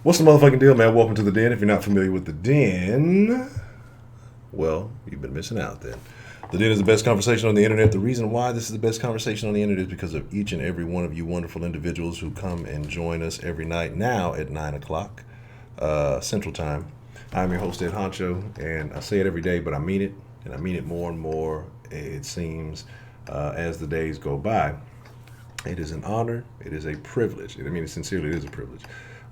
What's the motherfucking deal, man? Welcome to the Den. If you're not familiar with the Den, well, you've been missing out then. The Den is the best conversation on the internet. The reason why this is the best conversation on the internet is because of each and every one of you wonderful individuals who come and join us every night now at 9 o'clock Central Time. I'm your host, Ed Honcho, and I say it every day, but I mean it, and I mean it more and more, it seems, as the days go by. It is an honor. It is a privilege. I mean, sincerely, it is a privilege.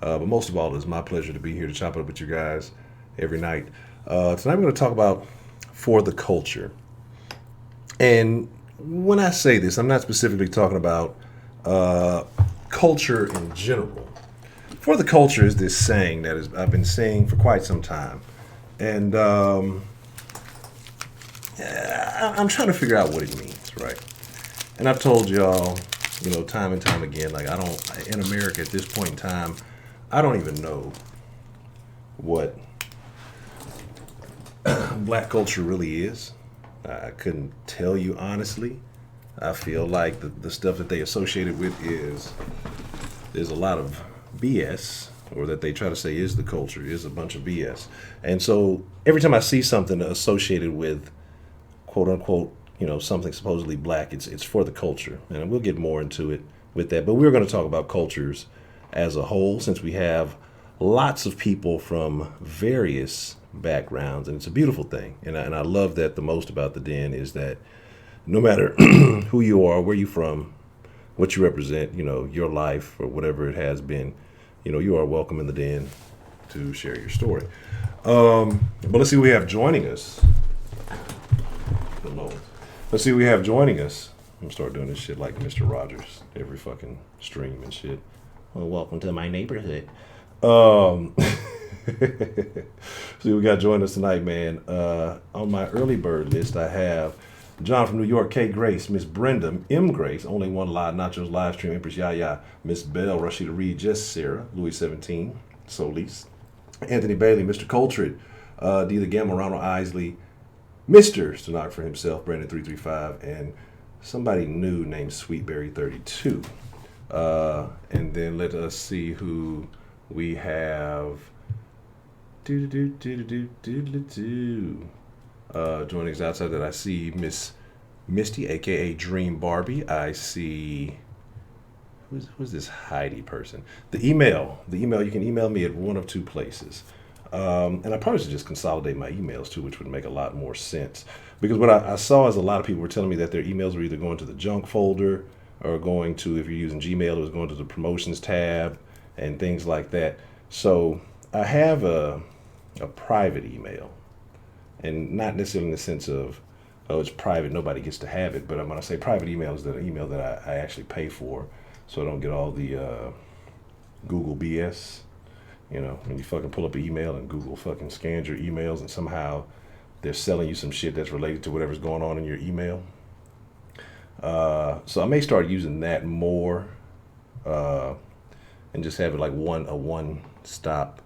But most of all, it's my pleasure to be here to chop it up with you guys every night. Tonight, we're going to talk about for the culture. And when I say this, I'm not specifically talking about culture in general. For the culture is this saying that I've been saying for quite some time. And I'm trying to figure out what it means, right? And I've told y'all, time and time again, like in America at this point in time, I don't even know what black culture really is. I couldn't tell you honestly. I feel like the stuff that they associate it with there's a lot of BS, or that they try to say is the culture, is a bunch of BS. And so every time I see something associated with quote unquote, something supposedly black, it's for the culture. And we'll get more into it with that. But we're going to talk about cultures as a whole, since we have lots of people from various backgrounds, and it's a beautiful thing. And I love that the most about the Den is that no matter who you are, where you're from, what you represent, your life or whatever it has been, you are welcome in the Den to share your story. But let's see who we have joining us. Good Lord. Let's see who we have joining us. I'm gonna start doing this shit like Mr. Rogers every fucking stream and shit. Well, welcome to my neighborhood. So we got joining us tonight, man. On my early bird list, I have John from New York, K. Grace, Miss Brenda, M. Grace, Only One Live, Nachos Live Stream, Empress Yaya, Miss Bell, Rashida Reed, Just Sarah, Louis 17, Solis, Anthony Bailey, Mr. Coltrane, D. The Gamma, Ronald Isley, Mr. Stenographer himself, Brandon 335, and somebody new named Sweetberry 32. And then let us see who we have. Joining us outside that, I see Miss Misty, aka Dream Barbie. I see who's this Heidi person. The email. You can email me at one of two places. And I probably should just consolidate my emails too, which would make a lot more sense. Because what I saw is a lot of people were telling me that their emails were either going to the junk folder or going to, if you're using Gmail, it was going to the promotions tab and things like that. So I have a private email, and not necessarily in the sense of, oh, it's private, nobody gets to have it. But when I say private email, is that an email that I actually pay for, so I don't get all the Google BS. When you fucking pull up an email and Google fucking scans your emails and somehow they're selling you some shit that's related to whatever's going on in your email. So I may start using that more, and just have it like a one stop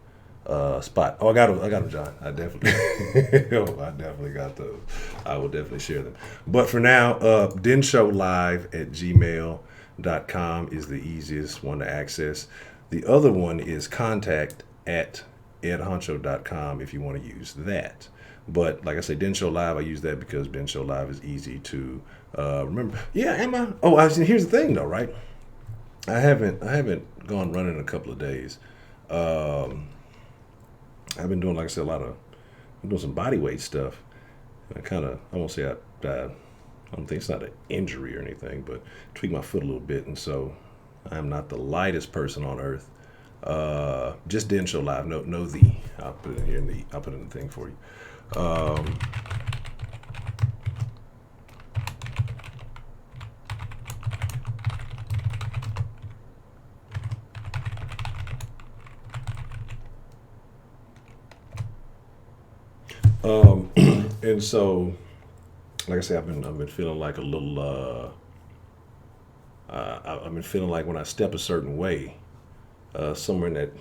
spot. Oh, I got them, John. I definitely, I definitely got those. I will definitely share them. But for now, denshowlive@gmail.com is the easiest one to access. The other one is contact@edhoncho.com if you want to use that. But like I say, Den Show Live, I use that because Den Show Live is easy to remember. Yeah, am I? Oh, here's the thing though, right? I haven't gone running in a couple of days. I've been doing, like I said, I'm doing some body weight stuff. I won't say I don't think it's not an injury or anything, but tweaked my foot a little bit, and so I'm not the lightest person on earth. Just Den Show Live. No, the. I'll put it in here. I'll put it in the thing for you. And so, like I said, I've been feeling like a little. I've been feeling like when I step a certain way, somewhere in that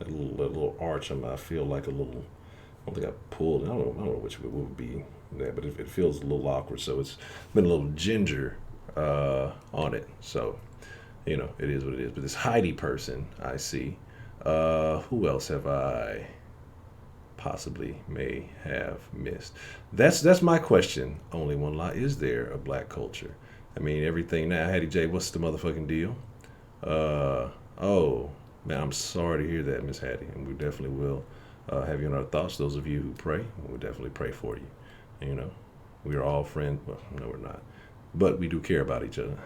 little arch, I feel like a little. I don't think I pulled. I don't know which it would be there, but it feels a little awkward. So it's been a little ginger on it. So, it is what it is. But this Heidi person I see, Who else have I possibly may have missed? That's my question. Only one lie. Is there a black culture? I mean, everything now. Hattie J, what's the motherfucking deal? Uh, oh, man, I'm sorry to hear that, Miss Hattie. And we definitely will have you in our thoughts. Those of you who pray, we'll definitely pray for you. You know, we are all friends. Well, no, we're not. But we do care about each other.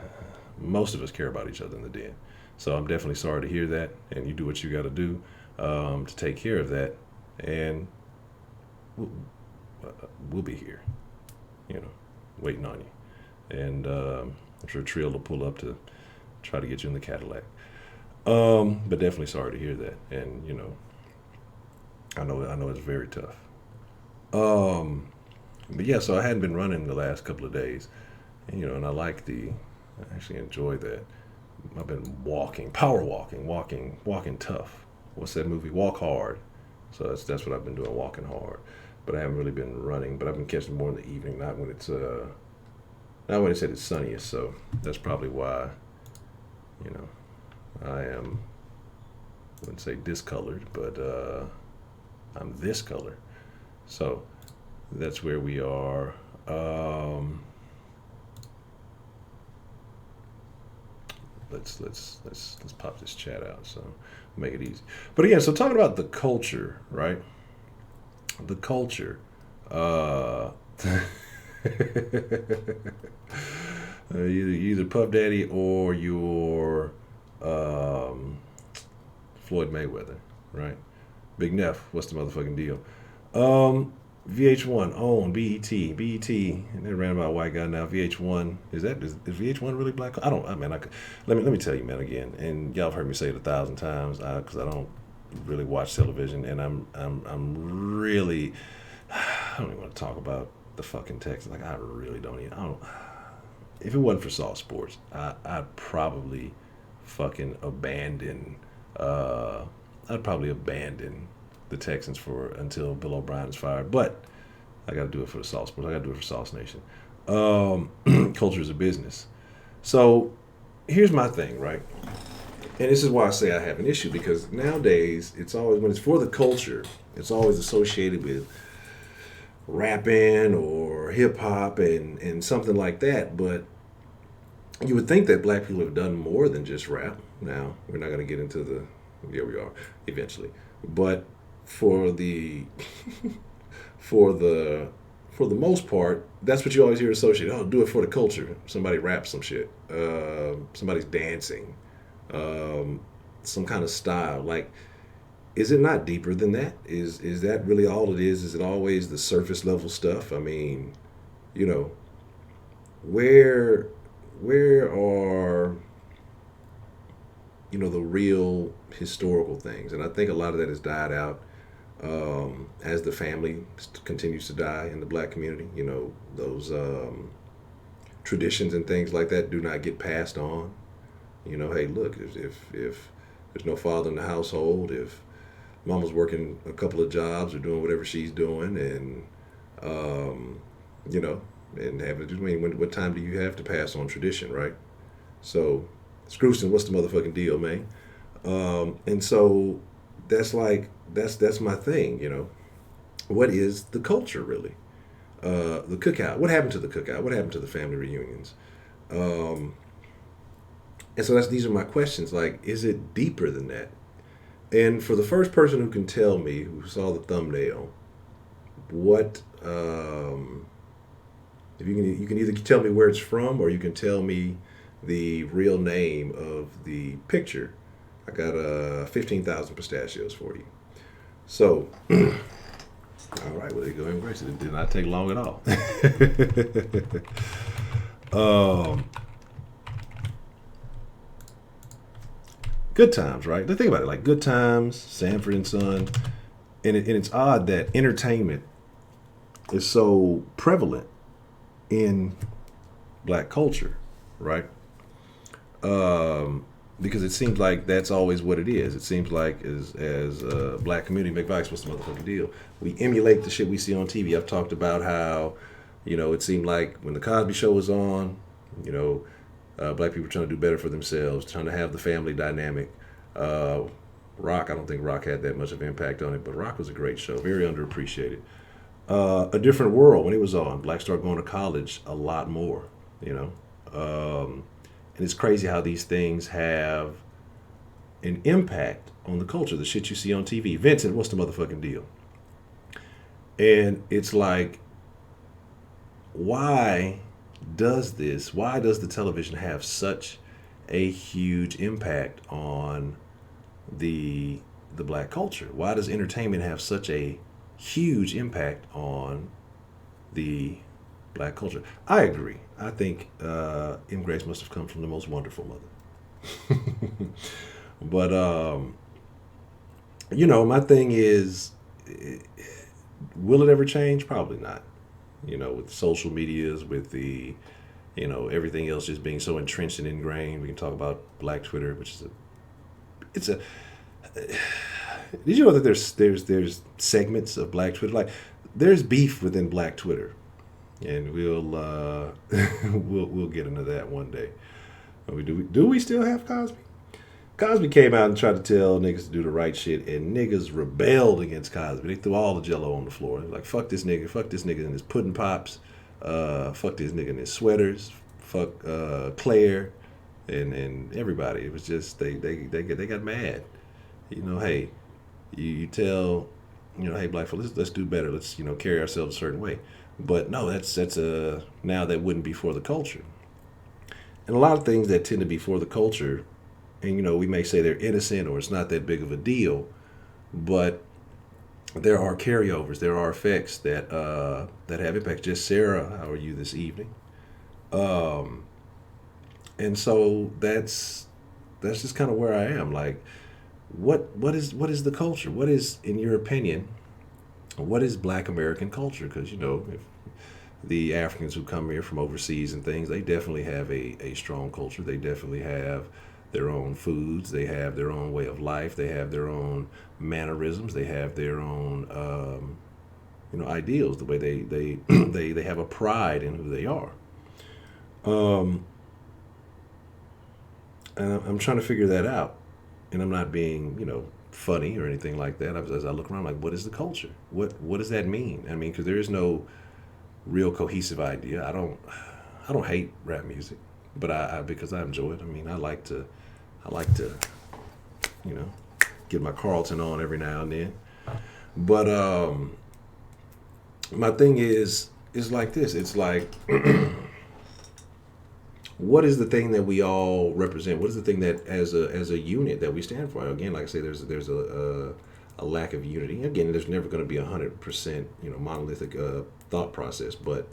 Most of us care about each other in the den. So I'm definitely sorry to hear that. And you do what you got to do to take care of that. And we'll, we'll be here, you know, waiting on you. And I'm sure Trill will pull up to try to get you in the Cadillac. But definitely sorry to hear that. And, you know, I know it's very tough. But yeah, so I hadn't been running the last couple of days. And, you know, and I actually enjoy that. I've been walking, power walking, walking tough. What's that movie? Walk Hard. So that's what I've been doing, walking hard. But I haven't really been running. But I've been catching more in the evening, not when it's at its sunniest. So that's probably why, you know, I wouldn't say discolored, but I'm this color. So that's where we are. Let's pop this chat out. So make it easy. But again, so talking about the culture, right? The culture. Either Puff Daddy or your Floyd Mayweather, right? Big Neff, what's the motherfucking deal? VH1 own BET, and they ran by a white guy now. VH1 is VH1 really black? I mean, let me tell you, man, again, and y'all have heard me say it 1,000 times because I don't really watch television, and I'm really I don't even want to talk about the fucking Texans. Like I really don't even. I don't. If it wasn't for Saw Sports, I'd probably fucking abandon. I'd probably abandon the Texans for until Bill O'Brien is fired. But I got to do it for the Sauce Sports. I got to do it for Sauce Nation. Culture is a business. So here's my thing, right? And this is why I say I have an issue because nowadays it's always when it's for the culture, it's always associated with rapping or hip hop and something like that. But you would think that black people have done more than just rap. Now we're not going to get into the. Here we are eventually, but for the for the most part, that's what you always hear associated. Oh, do it for the culture. Somebody raps some shit. Somebody's dancing. Some kind of style. Like, is it not deeper than that? Is that really all it is? Is it always the surface level stuff? I mean, you know, where are the real historical things? And I think a lot of that has died out as the family continues to die in the black community. You know, those traditions and things like that do not get passed on. You know, hey, look, if there's no father in the household, if mama's working a couple of jobs or doing whatever she's doing, and you know, and having to do, what time do you have to pass on tradition, right? So, Scrooston, what's the motherfucking deal, man? And so that's my thing, you know. What is the culture really? The cookout. What happened to the cookout? What happened to the family reunions? And so these are my questions. Like, is it deeper than that? And for the first person who can tell me, who saw the thumbnail, what if you can either tell me where it's from or you can tell me the real name of the picture. I got 15,000 pistachios for you. So, all right, well, there you go. Embrace it. It did not take long at all. Good Times, right? Think about it, like Good Times, Sanford and Son, and it's odd that entertainment is so prevalent in black culture, right? Because it seems like that's always what it is. It seems like as black community, McVice, what's the motherfucking deal? We emulate the shit we see on TV. I've talked about how, you know, it seemed like when the Cosby Show was on, you know, black people trying to do better for themselves, trying to have the family dynamic. Rock, I don't think Rock had that much of an impact on it, but Rock was a great show, very underappreciated. A Different World, when it was on, blacks started going to college a lot more, you know. And it's crazy how these things have an impact on the culture, the shit you see on TV. Vincent, what's the motherfucking deal? And it's like, why why does the television have such a huge impact on the black culture? Why does entertainment have such a huge impact on the black culture? I agree. I think M. Grace must have come from the most wonderful mother. But my thing is, will it ever change? Probably not. With social medias, with the, everything else just being so entrenched and ingrained. We can talk about Black Twitter, which is it's a. Did you know that there's segments of Black Twitter? Like, there's beef within Black Twitter, and we'll we'll get into that one day. Do we still have Cosby? Cosby came out and tried to tell niggas to do the right shit, and niggas rebelled against Cosby. They threw all the jello on the floor. They were like, fuck this nigga and his pudding pops, fuck this nigga and his sweaters, fuck Claire, and everybody. It was just, they got mad. Hey, you tell, hey, black folks, let's do better. Let's, carry ourselves a certain way. But no, that's now that wouldn't be for the culture. And a lot of things that tend to be for the culture, and we may say they're innocent or it's not that big of a deal, but there are carryovers, there are effects that have impact. Just Sarah, how are you this evening? And so that's just kind of where I am. Like, what is the culture? What is, in your opinion, what is Black American culture? Because if the Africans who come here from overseas and things, they definitely have a strong culture. They definitely have their own foods. They have their own way of life. They have their own mannerisms. They have their own, ideals. The way they have a pride in who they are. And I'm trying to figure that out, and I'm not being, funny or anything like that. As I look around, like, what is the culture? What does that mean? I mean, because there is no real cohesive idea. I don't hate rap music, but I because I enjoy it. I mean, I like to, get my Carlton on every now and then. But my thing is like this. It's like, what is the thing that we all represent? What is the thing that, as a unit, that we stand for? Again, like I say, there's a lack of unity. Again, there's never going to be 100% monolithic thought process, but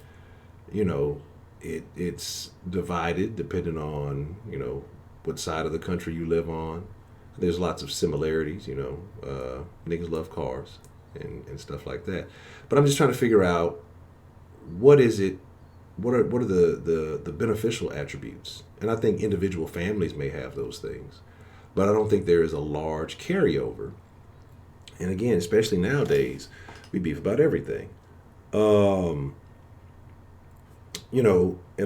it's divided depending on what side of the country you live on. There's lots of similarities. Niggas love cars and stuff like that. But I'm just trying to figure out, what is it? What are the beneficial attributes? And I think individual families may have those things, but I don't think there is a large carryover. And again, especially nowadays, we beef about everything. And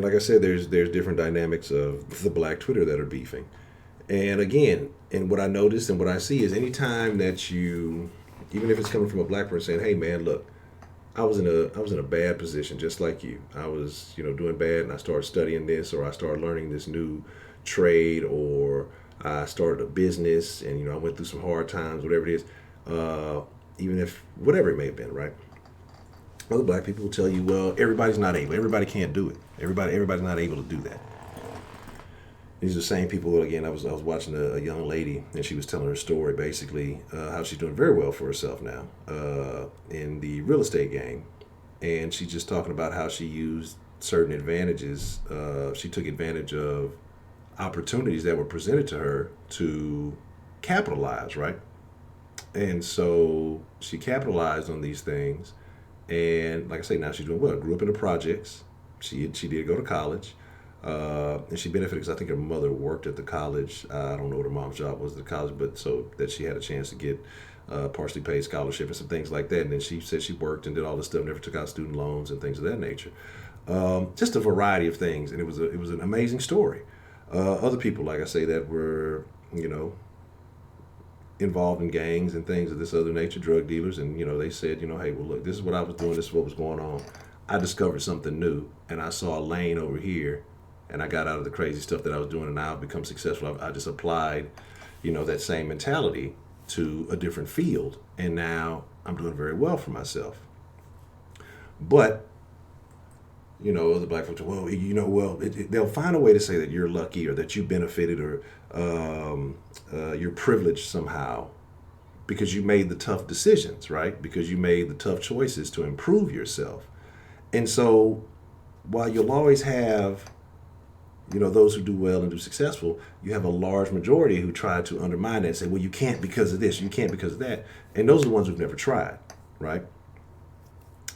like I said, there's different dynamics of the Black Twitter that are beefing. And again, and what I notice and what I see is, anytime that you, even if it's coming from a black person saying, hey man, look, I was in a bad position just like you. I was, doing bad, and I started studying this, or I started learning this new trade, or I started a business, and I went through some hard times, whatever it is. Even if, whatever it may have been, right? Other black people will tell you, well, everybody's not able. Everybody can't do it. Everybody's not able to do that. These are the same people. Again, I was watching a young lady, and she was telling her story, basically how she's doing very well for herself now in the real estate game, and she's just talking about how she used certain advantages. She took advantage of opportunities that were presented to her to capitalize, right? And so she capitalized on these things, and like I say, now she's doing well. Grew up in the projects. She did go to college. And she benefited because I think her mother worked at the college. I don't know what her mom's job was at the college, but so that she had a chance to get partially paid scholarship and some things like that. And then she said she worked and did all this stuff, never took out student loans and things of that nature. Just a variety of things, and it was an amazing story. Other people, like I say, that were involved in gangs and things of this other nature, drug dealers, and they said, hey, well, look, this is what I was doing, this is what was going on. I discovered something new, and I saw a lane over here, and I got out of the crazy stuff that I was doing, and now I've become successful. I just applied, that same mentality to a different field, and now I'm doing very well for myself. But other black folks, well, they'll find a way to say that you're lucky or that you benefited or you're privileged somehow because you made the tough decisions, right? Because you made the tough choices to improve yourself. And so while you'll always have, those who do well and do successful, you have a large majority who try to undermine that and say, well, you can't because of this, you can't because of that. And those are the ones who've never tried, right?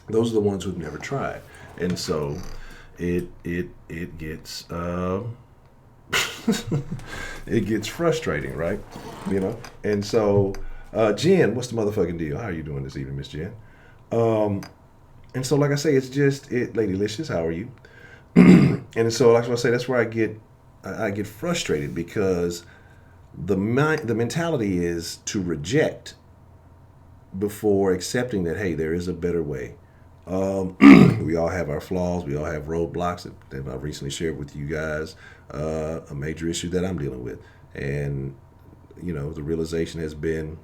Those are the ones who've never tried. And so it gets it gets frustrating, right? And so Jen, what's the motherfucking deal? How are you doing this evening, Miss Jen? And so, like I say, it's just Lady Licious. How are you? And so, like I say, that's where I get frustrated because the mentality is to reject before accepting that, hey, there is a better way. We all have our flaws. We all have roadblocks that I've recently shared with you guys. A major issue that I'm dealing with, and the realization has been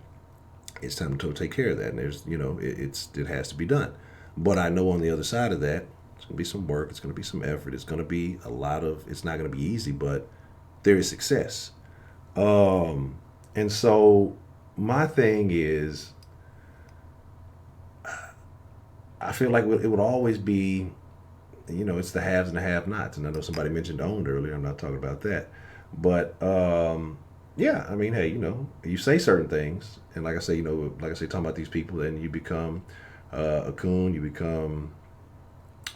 it's time to take care of that. And there's it has to be done. But I know on the other side of that, it's going to be some work. It's going to be some effort. It's going to be a lot of. It's not going to be easy, but there is success. And so my thing is, I feel like it would always be, it's the haves and the have-nots. And I know somebody mentioned owned earlier. I'm not talking about that. But, yeah, I mean, hey, you say certain things. And like I say, talking about these people, then you become a coon, you become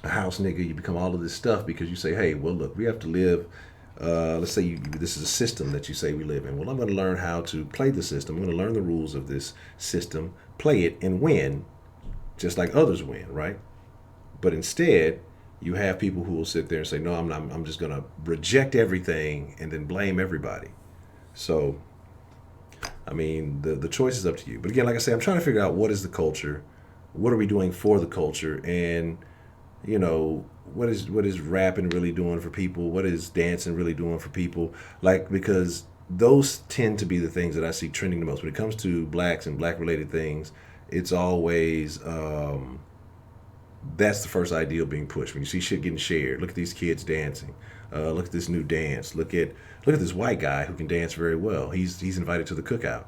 a house nigga, you become all of this stuff because you say, hey, well, look, we have to live. Let's say this is a system that you say we live in. Well, I'm going to learn how to play the system. I'm going to learn the rules of this system, play it, and win just like others win, right? But instead, you have people who will sit there and say, no, I'm just going to reject everything and then blame everybody. So, I mean, the choice is up to you. But again, like I say, I'm trying to figure out what is the culture, what are we doing for the culture, and, what is rapping really doing for people, what is dancing really doing for people, because those tend to be the things that I see trending the most. When it comes to blacks and black-related things, it's always that's the first ideal being pushed. When you see shit getting shared, look at these kids dancing. Look at this new dance. Look at this white guy who can dance very well. He's invited to the cookout.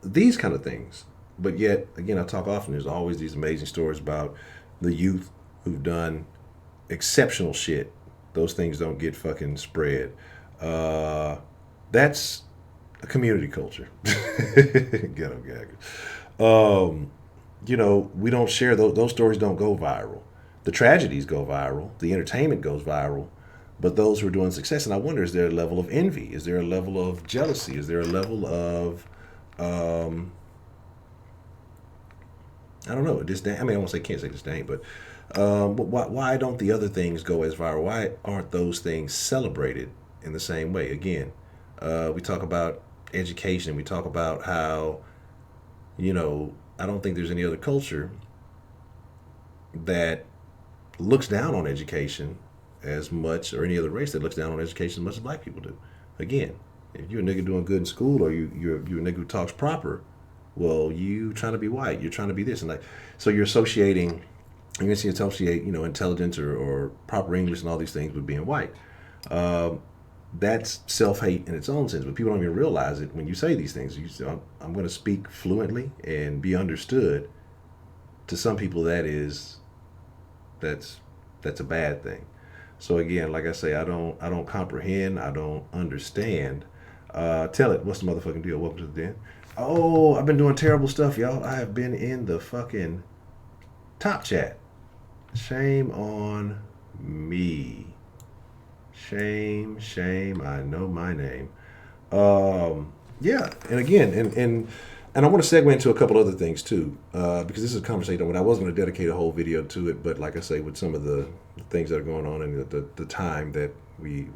These kind of things. But yet, again, I talk often. There's always these amazing stories about the youth who've done exceptional shit. Those things don't get fucking spread. That's a community culture. Ghetto gaggers. We don't share those stories. Don't go viral. The tragedies go viral. The entertainment goes viral. But those who are doing success, and I wonder, is there a level of envy? Is there a level of jealousy? Is there a level of I don't know, disdain? I mean, I won't say, can't say disdain, but why don't the other things go as viral? Why aren't those things celebrated in the same way? Again, we talk about education. We talk about how, I don't think there's any other culture that looks down on education as much, or any other race that looks down on education as much as black people do. Again, if you're a nigga doing good in school, or you're a nigga who talks proper, well, you trying to be white, you're trying to be this, and so you're associate, intelligence or proper English and all these things with being white. That's self-hate in its own sense, but people don't even realize it when you say these things. You say, I'm going to speak fluently and be understood. To some people, that's a bad thing. So again, like I say, I don't comprehend, I don't understand. Tell it, what's the motherfucking deal? Welcome to the den. Oh, I've been doing terrible stuff, y'all. I have been in the fucking top chat. Shame on me. Shame, I know my name. Yeah, and again, and I want to segue into a couple other things too, because this is a conversation I was going to dedicate a whole video to it, but like I say, with some of the things that are going on and the time that we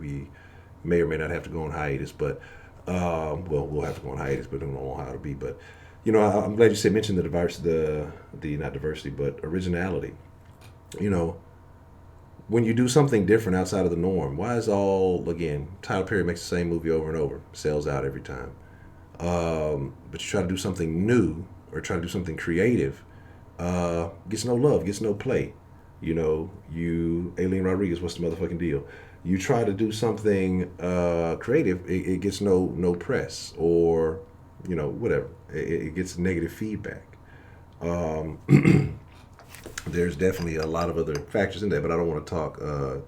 may or may not have to go on hiatus, but Well, we'll have to go on hiatus, but I don't know how it'll be. But I'm glad you mentioned the not diversity, but originality. You know, when you do something different outside of the norm, why is all again Tyler Perry makes the same movie over and over, sells out every time. But you try to do something new or try to do something creative, gets no love, gets no play. You Aileen Rodriguez, what's the motherfucking deal? You try to do something creative, it gets no press or whatever. It gets negative feedback. Um, there's definitely a lot of other factors in there, but I don't want to talk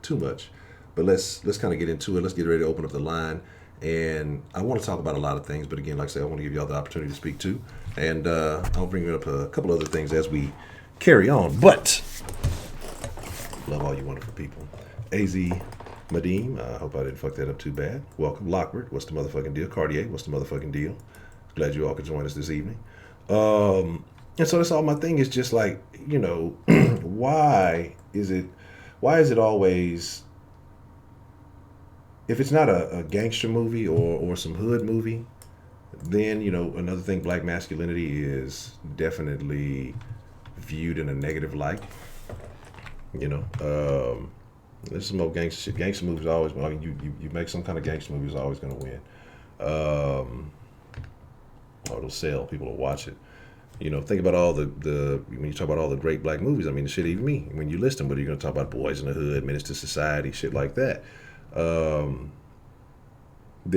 too much. But let's kind of get into it. Let's get ready to open up the line, and I want to talk about a lot of things. But again, like I said, I want to give you all the opportunity to speak too, and I'll bring up a couple other things as we carry on. But love all you wonderful people. Az Madeem, I hope I didn't fuck that up too bad. Welcome, Lockwood. What's the motherfucking deal? Cartier, what's the motherfucking deal? Glad you all could join us this evening. And so that's all my thing is just like, why is it always, if it's not a gangster movie or some hood movie, then, another thing, black masculinity is definitely viewed in a negative light. You know, there's some more gangster shit. Gangster movies always, I mean, you make some kind of gangster movie is always going to win. Or it'll sell, people will watch it. Think about all the when you talk about all the great black movies. I mean, the shit, even me, when you list them, whether you're going to talk about Boys in the Hood, Menace to Society, shit like that. Then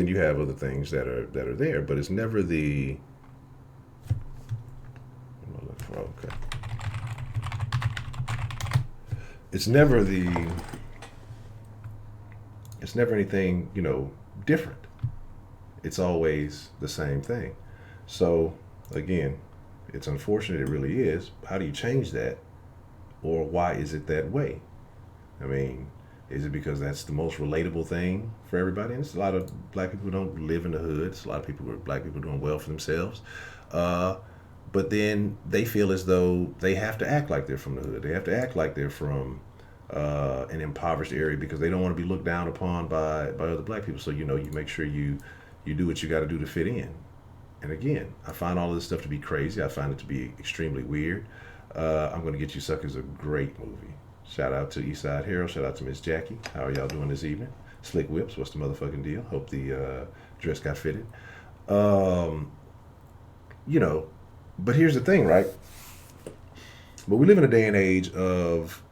you have other things that are there, but it's never the. Okay. It's never the. It's never anything different. It's always the same thing. So again, it's unfortunate. It really is. How do you change that, or why is it that way? I mean, is it because that's the most relatable thing for everybody? And it's a lot of black people who don't live in the hood. It's a lot of people who are black people doing well for themselves. But then they feel as though they have to act like they're from the hood. They have to act like they're from an impoverished area because they don't want to be looked down upon by other black people. So you make sure you do what you got to do to fit in. And again, I find all of this stuff to be crazy. I find it to be extremely weird. I'm going to Get You Suckers, a great movie. Shout out to Eastside Hero. Shout out to Miss Jackie. How are y'all doing this evening? Slick Whips, what's the motherfucking deal? Hope the dress got fitted. Um, but here's the thing, right? But we live in a day and age of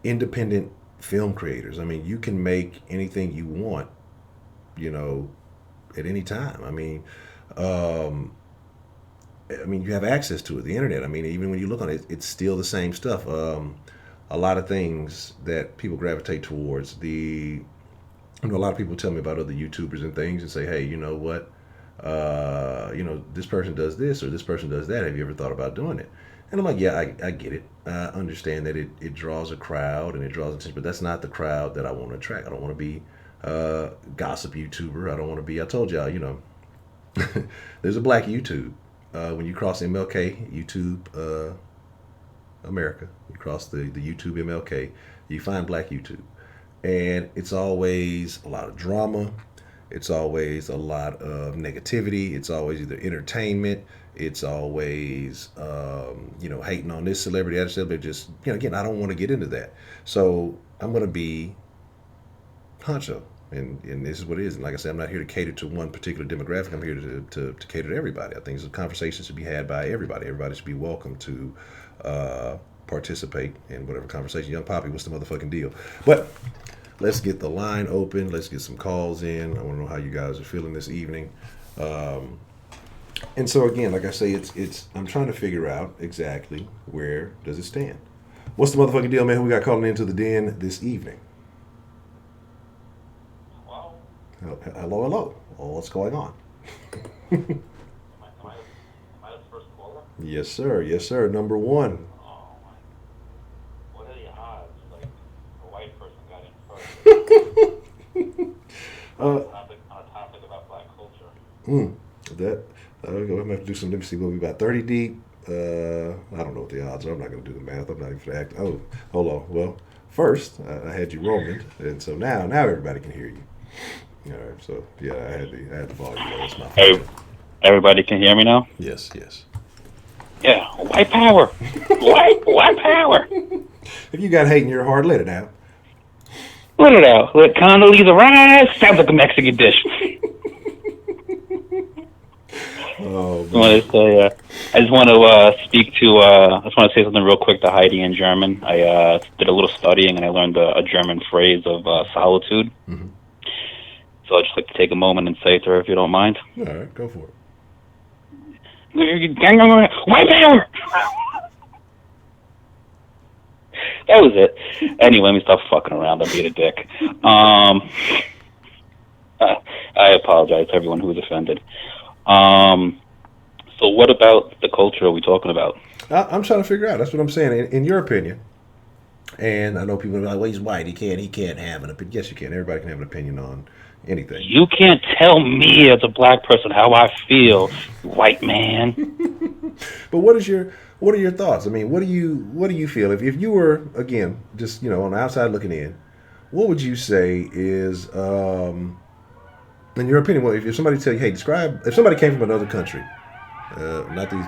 independent film creators. I mean, you can make anything you want, at any time. You have access to it, the internet. I mean, even when you look on it, it's still the same stuff. A lot of things that people gravitate towards. A lot of people tell me about other YouTubers and things and say, hey, you know what? This person does this or this person does that. Have you ever thought about doing it? And I'm like, yeah, I get it. I understand that it draws a crowd and it draws attention, but that's not the crowd that I want to attract. I don't want to be a gossip YouTuber. I don't want to be, I told y'all, there's a black YouTube. When you cross MLK, YouTube, America, you cross the YouTube MLK, you find black YouTube. And it's always a lot of drama. It's always a lot of negativity. It's always either entertainment. It's always, hating on this celebrity, that celebrity. Just, again, I don't want to get into that. So I'm going to be Honcho. And this is what it is. And like I said, I'm not here to cater to one particular demographic. I'm here to cater to everybody. I think the conversation should be had by everybody. Everybody should be welcome to participate in whatever conversation. Young Poppy, what's the motherfucking deal? But let's get the line open. Let's get some calls in. I want to know how you guys are feeling this evening. And so again, like I say, it's I'm trying to figure out exactly where does it stand. What's the motherfucking deal, man? Who we got calling into the den this evening? Hello, hello. Oh, what's going on? Am I the first caller? Yes, sir. Yes, sir. Number one. Oh, my. What are the odds? Like, a white person got in first. On a topic about black culture. That, I'm going to have to do some, let me see, we'll be about 30 deep. I don't know what the odds are. I'm not going to do the math. I'm not even going to act. Oh, hold on. Well, first, I had you rolling, and so now everybody can hear you. All right, so yeah, I had the volume low. That's my Hey, fault. everybody can hear me now? Yes, yes. Yeah, white power. White power. If you got hate in your heart, let it out. Let it out. Let Condoleezza rise. Sounds like a Mexican dish. Oh I want man. to say, I just want to speak to. I just want to say something real quick to Heidi in German. I did a little studying and I learned a German phrase of solitude. Mm-hmm. So I'd just like to take a moment and say it to her, if you don't mind. All right, go for it. White power. That was it. Anyway, let me stop fucking around. I'm being a dick. I apologize to everyone who was offended. So what about the culture are we talking about? I'm trying to figure out. That's what I'm saying. In your opinion, and I know people are like, "Well, he's white. He can't have an opinion." Yes, you can. Everybody can have an opinion on anything. You can't tell me as a black person how I feel, white man. But what are your thoughts? I mean, what do you feel if you were, again, just on the outside looking in? What would you say is, in your opinion, well, if somebody tell you, hey, describe if somebody came from another country, not these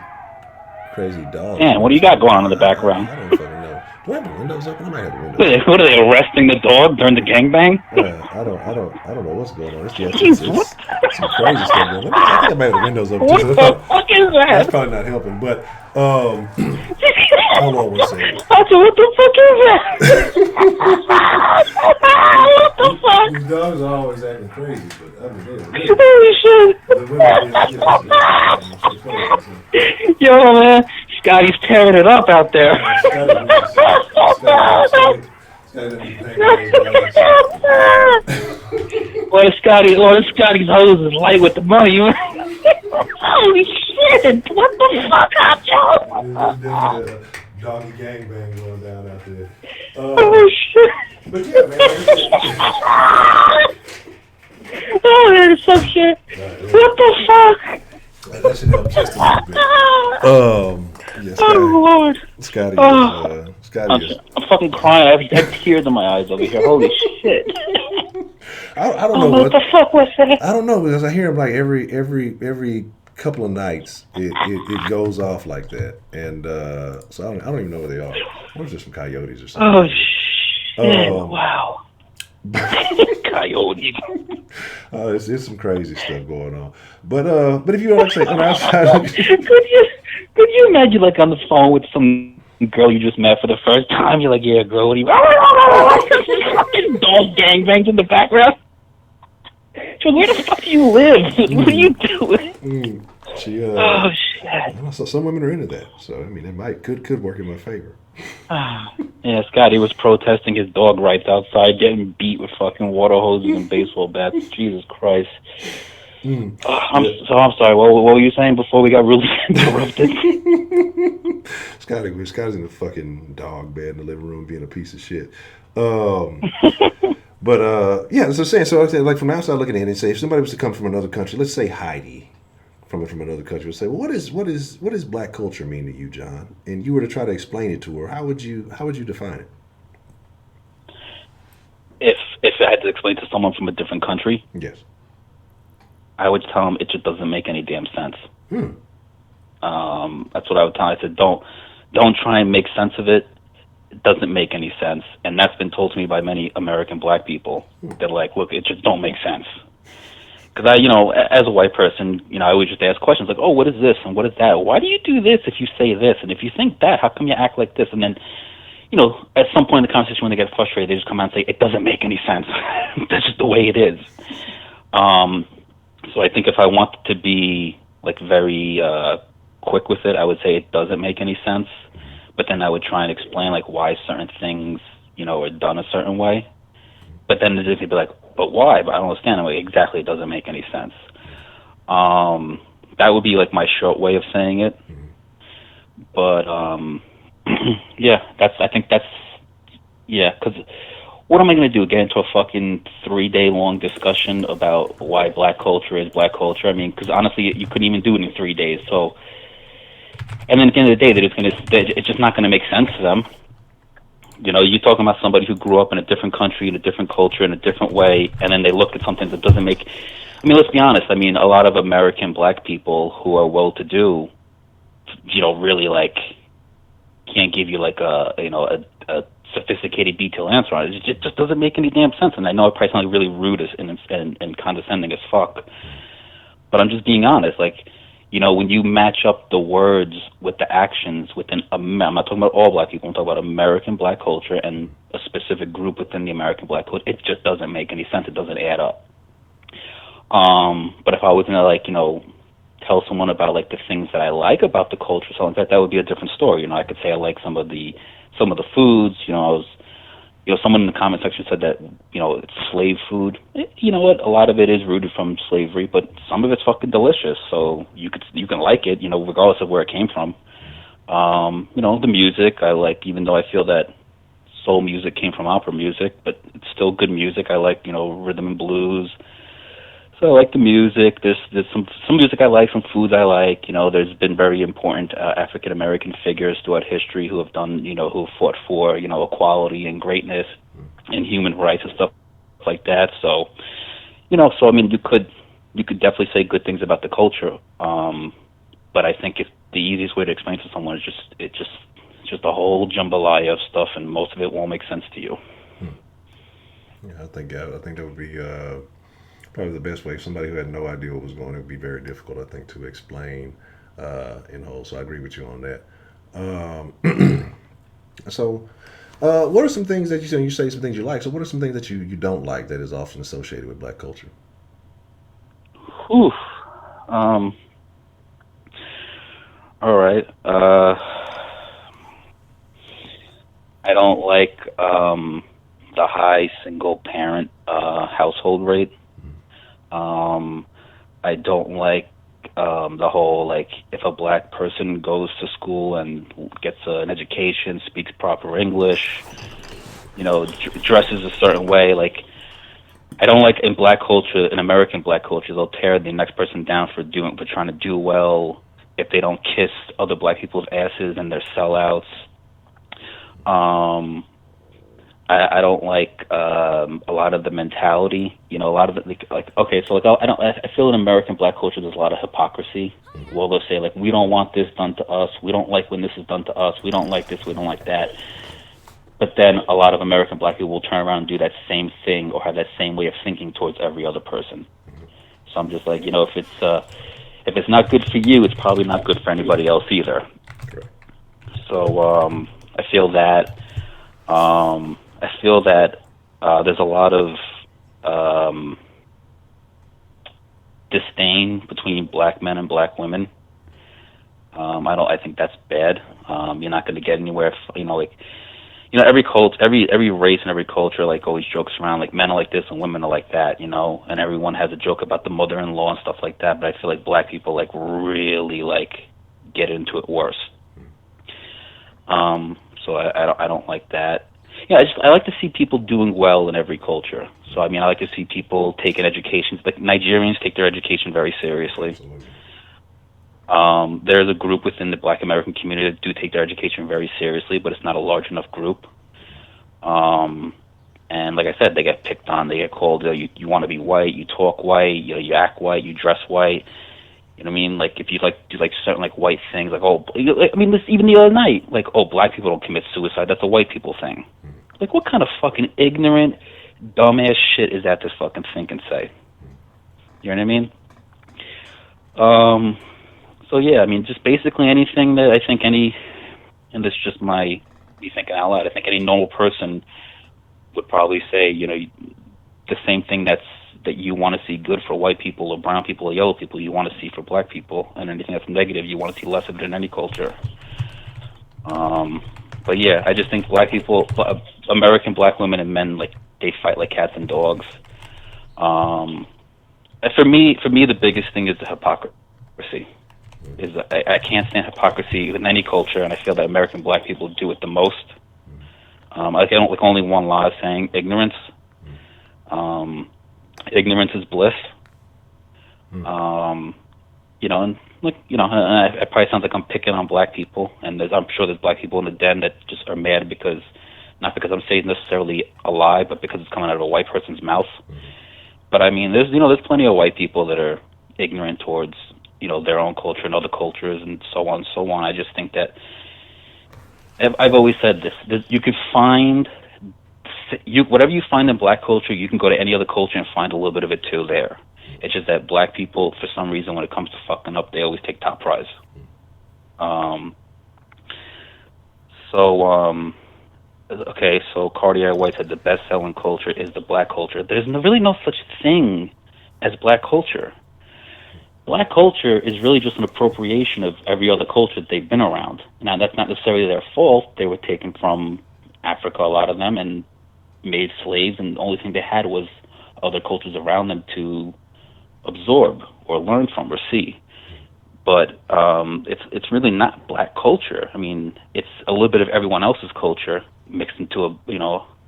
crazy dogs. Man, what do you got going on in the background? I don't fucking know. Do I have the windows open? I might have the windows open. What are they, arresting the dog during the gangbang? I don't know what's going on. It's some crazy stuff going on. I think I might have the windows open. What the fuck is that? That's probably not helping, but hold on one second. What the fuck is that? What the fuck? These dogs are always acting crazy, but I mean, Holy shit. Yo, man, Scotty's tearing it up out there. One of Scotty's hose is light with the money. Holy shit! What the fuck, Honcho? Doggy gangbang going down out there. Oh shit! But yeah, man. Oh, there's some shit. What the fuck? That should help just a little bit. Yeah, Scotty, oh Lord. Scotty is. I'm fucking crying. I have tears in my eyes over here. Holy shit! I don't know what the fuck was that? I don't know because I hear him like every couple of nights. It goes off like that, and so I don't even know where they are. Or is there some coyotes or something? Oh shit! Wow. Coyote. It's some crazy stuff going on. But if you want to say on the outside, could you imagine like on the phone with some girl you just met for the first time? You're like, yeah, girl, what do you? Fucking dog gangbangs in the background. So where the fuck do you live? What are you doing? Oh shit! So some women are into that. So I mean, it could work in my favor. Yeah, Scotty was protesting his dog rights outside, getting beat with fucking water hoses and baseball bats. Jesus Christ. I'm sorry. What were you saying before we got really interrupted? Scotty's in the fucking dog bed in the living room being a piece of shit. But yeah, so saying like from outside looking in and say if somebody was to come from another country, let's say Heidi from another country would say, well, what does black culture mean to you, John? And you were to try to explain it to her, how would you define it? If I had to explain to someone from a different country, yes, I would tell them it just doesn't make any damn sense. That's what I would tell them. I said, don't try and make sense of it. It doesn't make any sense. And that's been told to me by many American black people. They're like, look, it just don't make sense. Because as a white person, I always just ask questions like, oh, what is this and what is that? Why do you do this if you say this? And if you think that, how come you act like this? And then, at some point in the conversation when they get frustrated, they just come out and say, it doesn't make any sense. That's just the way it is. So I think if I wanted to be like very quick with it, I would say it doesn't make any sense. But then I would try and explain like why certain things, are done a certain way. But then they'd be like, but why? But I don't understand. Like, exactly, it doesn't make any sense. That would be like my short way of saying it. But yeah, because what am I going to do? Get into a fucking 3-day long discussion about why black culture is black culture? I mean, because honestly, you couldn't even do it in 3 days. So, and then at the end of the day, it's just not going to make sense to them. You know, you're talking about somebody who grew up in a different country, in a different culture, in a different way, and then they look at something that doesn't make. I mean, let's be honest. I mean, a lot of American black people who are well-to-do, you know, really like can't give you like a sophisticated, detailed answer on it. It just doesn't make any damn sense. And I know it probably sounds really rude and condescending as fuck, but I'm just being honest. Like, you know, when you match up the words with the actions within, I'm not talking about all black people, I'm talking about American black culture and a specific group within the American black culture, it just doesn't make any sense. It doesn't add up. But if I was going to, like, you know, tell someone about, like, the things that I like about the culture, so like that would be a different story. You know, I could say I like some of the foods. You know, someone in the comment section said that, you know, it's slave food. You know what? A lot of it is rooted from slavery, but some of it's fucking delicious. So you can like it, you know, regardless of where it came from. You know, the music I like, even though I feel that soul music came from opera music, but it's still good music. I like, you know, rhythm and blues. So I like the music. There's some music I like, some foods I like. You know, there's been very important African American figures throughout history who have done, you know, who fought for, you know, equality and greatness and human rights and stuff like that. So, you know, so I mean, you could definitely say good things about the culture. But I think if the easiest way to explain to someone is it's just a whole jambalaya of stuff, and most of it won't make sense to you. Yeah, I think that would be probably the best way. Somebody who had no idea what was going on, it would be very difficult, I think, to explain in whole. So I agree with you on that. So, what are some things that you say some things you like? So, what are some things that you don't like that is often associated with black culture? Oof. All right. I don't like the high single parent household rate. I don't like the whole, like, if a black person goes to school and gets an education, speaks proper English, you know, dresses a certain way. Like, I don't like in black culture, in American black culture, they'll tear the next person down for trying to do well. If they don't kiss other black people's asses, and they're sellouts. I don't like a lot of the mentality. You know, a lot of it, like okay, so like I feel in American black culture there's a lot of hypocrisy. Well, they'll say, like, we don't want this done to us. We don't like when this is done to us. We don't like this. We don't like that. But then a lot of American black people will turn around and do that same thing or have that same way of thinking towards every other person. So I'm just like, you know, if it's not good for you, it's probably not good for anybody else either. So I feel that. There's a lot of disdain between black men and black women. I think that's bad. You're not going to get anywhere if, you know, like, you know, every race and every culture, like, always jokes around, like, men are like this and women are like that, you know, and everyone has a joke about the mother-in-law and stuff like that. But I feel like black people, like, really, like, get into it worse. So I don't like that. Yeah, I like to see people doing well in every culture. So I mean, I like to see people taking education. Like, Nigerians take their education very seriously. There's a group within the Black American community that do take their education very seriously, but it's not a large enough group. And like I said, they get picked on. They get called, you want to be white, you talk white, you act white, you dress white. You know what I mean? Like, if you like do like certain like white things, like, oh, I mean, even the other night, like, oh, black people don't commit suicide. That's a white people thing. Like, what kind of fucking ignorant, dumbass shit is that to fucking think and say? You know what I mean? So yeah, I mean, just basically anything that I think and this is just me thinking out loud, I think any normal person would probably say, you know, the same thing that you want to see good for white people or brown people or yellow people, you want to see for black people, and anything that's negative, you want to see less of it in any culture. But yeah, I just think black people, American black women and men, like, they fight like cats and dogs. And for me, the biggest thing is the hypocrisy. I can't stand hypocrisy in any culture, and I feel that American black people do it the most. I don't like only one law saying ignorance. Ignorance is bliss. You know, and like, you know, it probably sounds like I'm picking on black people, and I'm sure there's black people in the den that just are mad because Not because I'm saying necessarily a lie, but because it's coming out of a white person's mouth. But I mean, there's plenty of white people that are ignorant towards, their own culture and other cultures and so on and so on. I just think that I've always said this: you could find whatever you find in black culture, you can go to any other culture and find a little bit of it too there. It's just that black people, for some reason, when it comes to fucking up, they always take top prize. Okay, so Cartier White said the best-selling culture is the black culture. There's really no such thing as black culture. Black culture is really just an appropriation of every other culture that they've been around. Now, that's not necessarily their fault. They were taken from Africa, a lot of them, and made slaves, and the only thing they had was other cultures around them to absorb or learn from or see. But it's really not black culture. I mean, it's a little bit of everyone else's culture mixed into a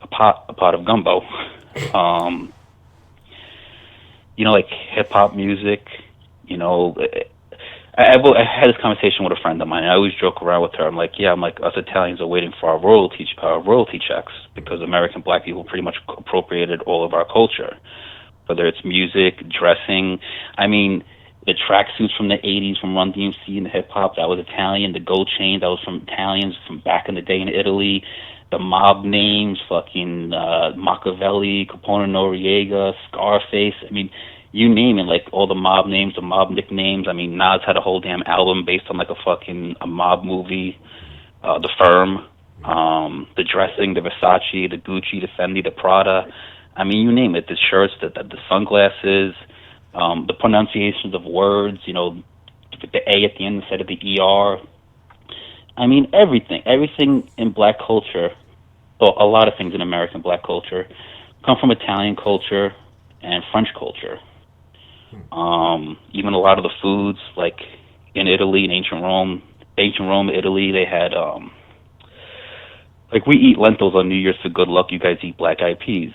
pot of gumbo. Like hip hop music. I had this conversation with a friend of mine. I always joke around with her. I'm like, us Italians are waiting for our royalty checks because American black people pretty much appropriated all of our culture, whether it's music, dressing. I mean, the tracksuits from the 80s from Run DMC and the hip-hop, that was Italian. The gold chain, that was from Italians from back in the day in Italy. The mob names, fucking Machiavelli, Capone Noriega, Scarface. I mean, you name it, like all the mob names, the mob nicknames. I mean, Nas had a whole damn album based on like a mob movie. The Firm, the dressing, the Versace, the Gucci, the Fendi, the Prada. I mean, you name it. The shirts, the sunglasses, the pronunciations of words. The A at the end instead of the ER. I mean, everything in black culture. Well, a lot of things in American black culture come from Italian culture and French culture. Even a lot of the foods, like in Italy, in ancient Rome, Italy, they had, like we eat lentils on New Year's for good luck, you guys eat black-eyed peas.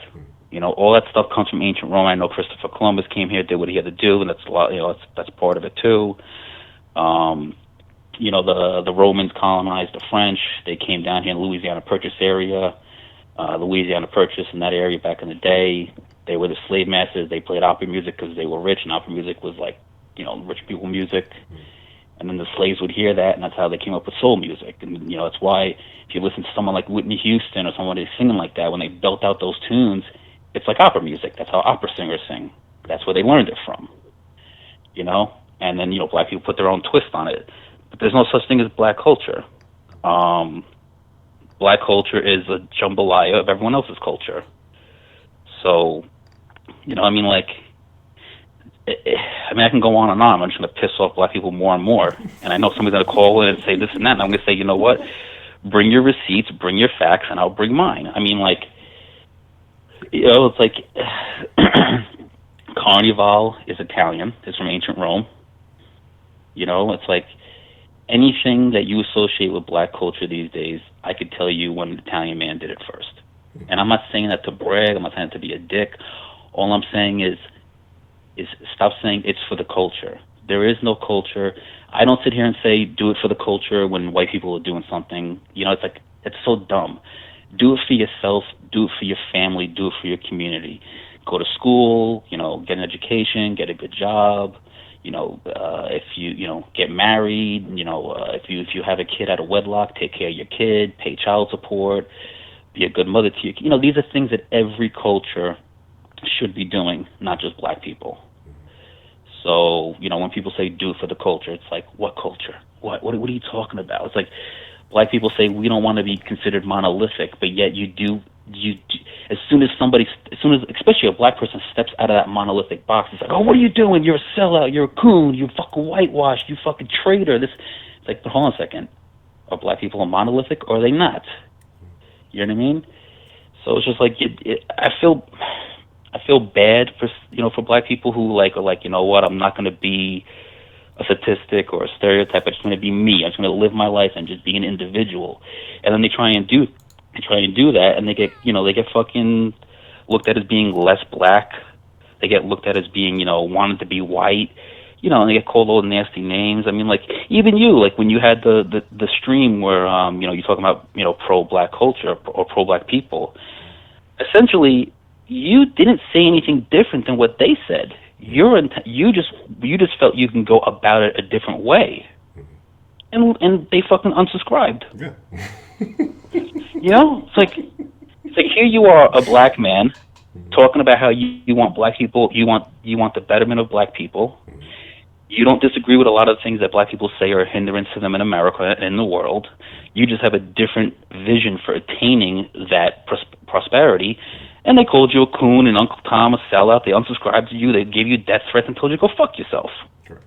All that stuff comes from ancient Rome. I know Christopher Columbus came here, did what he had to do, and that's a lot, that's part of it too. The Romans colonized the French. They came down here in Louisiana Purchase area, Louisiana Purchase in that area back in the day. They were the slave masters. They played opera music because they were rich, and opera music was like, rich people music. And then the slaves would hear that, and that's how they came up with soul music. And, that's why if you listen to someone like Whitney Houston or someone who's singing like that, when they belt out those tunes, it's like opera music. That's how opera singers sing. That's where they learned it from, And then, black people put their own twist on it. But there's no such thing as black culture. Black culture is a jambalaya of everyone else's culture. So, I can go on and on. I'm just going to piss off black people more and more. And I know somebody's going to call in and say this and that, and I'm going to say, you know what? Bring your receipts, bring your facts, and I'll bring mine. It's like Carnival is Italian. It's from ancient Rome. It's like anything that you associate with black culture these days, I could tell you when an Italian man did it first. And I'm not saying that to brag. I'm not saying that to be a dick. All I'm saying is stop saying it's for the culture. There is no culture. I don't sit here and say do it for the culture when white people are doing something. It's like, it's so dumb. Do it for yourself. Do it for your family. Do it for your community. Go to school, get an education, get a good job. If you get married, if you have a kid out of wedlock, take care of your kid, pay child support, be a good mother to your kid. These are things that every culture should be doing, not just black people. So, when people say do it for the culture, it's like, what culture? What are you talking about? It's like black people say we don't want to be considered monolithic, but yet you do. As soon as especially a black person steps out of that monolithic box, it's like, oh, what are you doing? You're a sellout. You're a coon. You fucking whitewashed. You fucking traitor. It's like, but hold on a second. Are black people monolithic or are they not? You know what I mean? So it's just like I feel bad for black people who are like, you know what? I'm not going to be a statistic or a stereotype. I'm just going to be me. I'm just going to live my life and just be an individual. And then they try and do that, and they get fucking looked at as being less black. They get looked at as being, wanted to be white. and they get called all nasty names. I mean, like, even you, like, when you had the stream where, you're talking about, pro-black culture or pro-black people, essentially, you didn't say anything different than what they said. You just felt you can go about it a different way. And they fucking unsubscribed. Yeah. It's like here you are, a black man, talking about how you want black people, you want the betterment of black people. You don't disagree with a lot of things that black people say are a hindrance to them in America and in the world. You just have a different vision for attaining that prosperity. And they called you a coon and Uncle Tom a sellout. They unsubscribed to you. They gave you death threats and told you to go fuck yourself. Sure.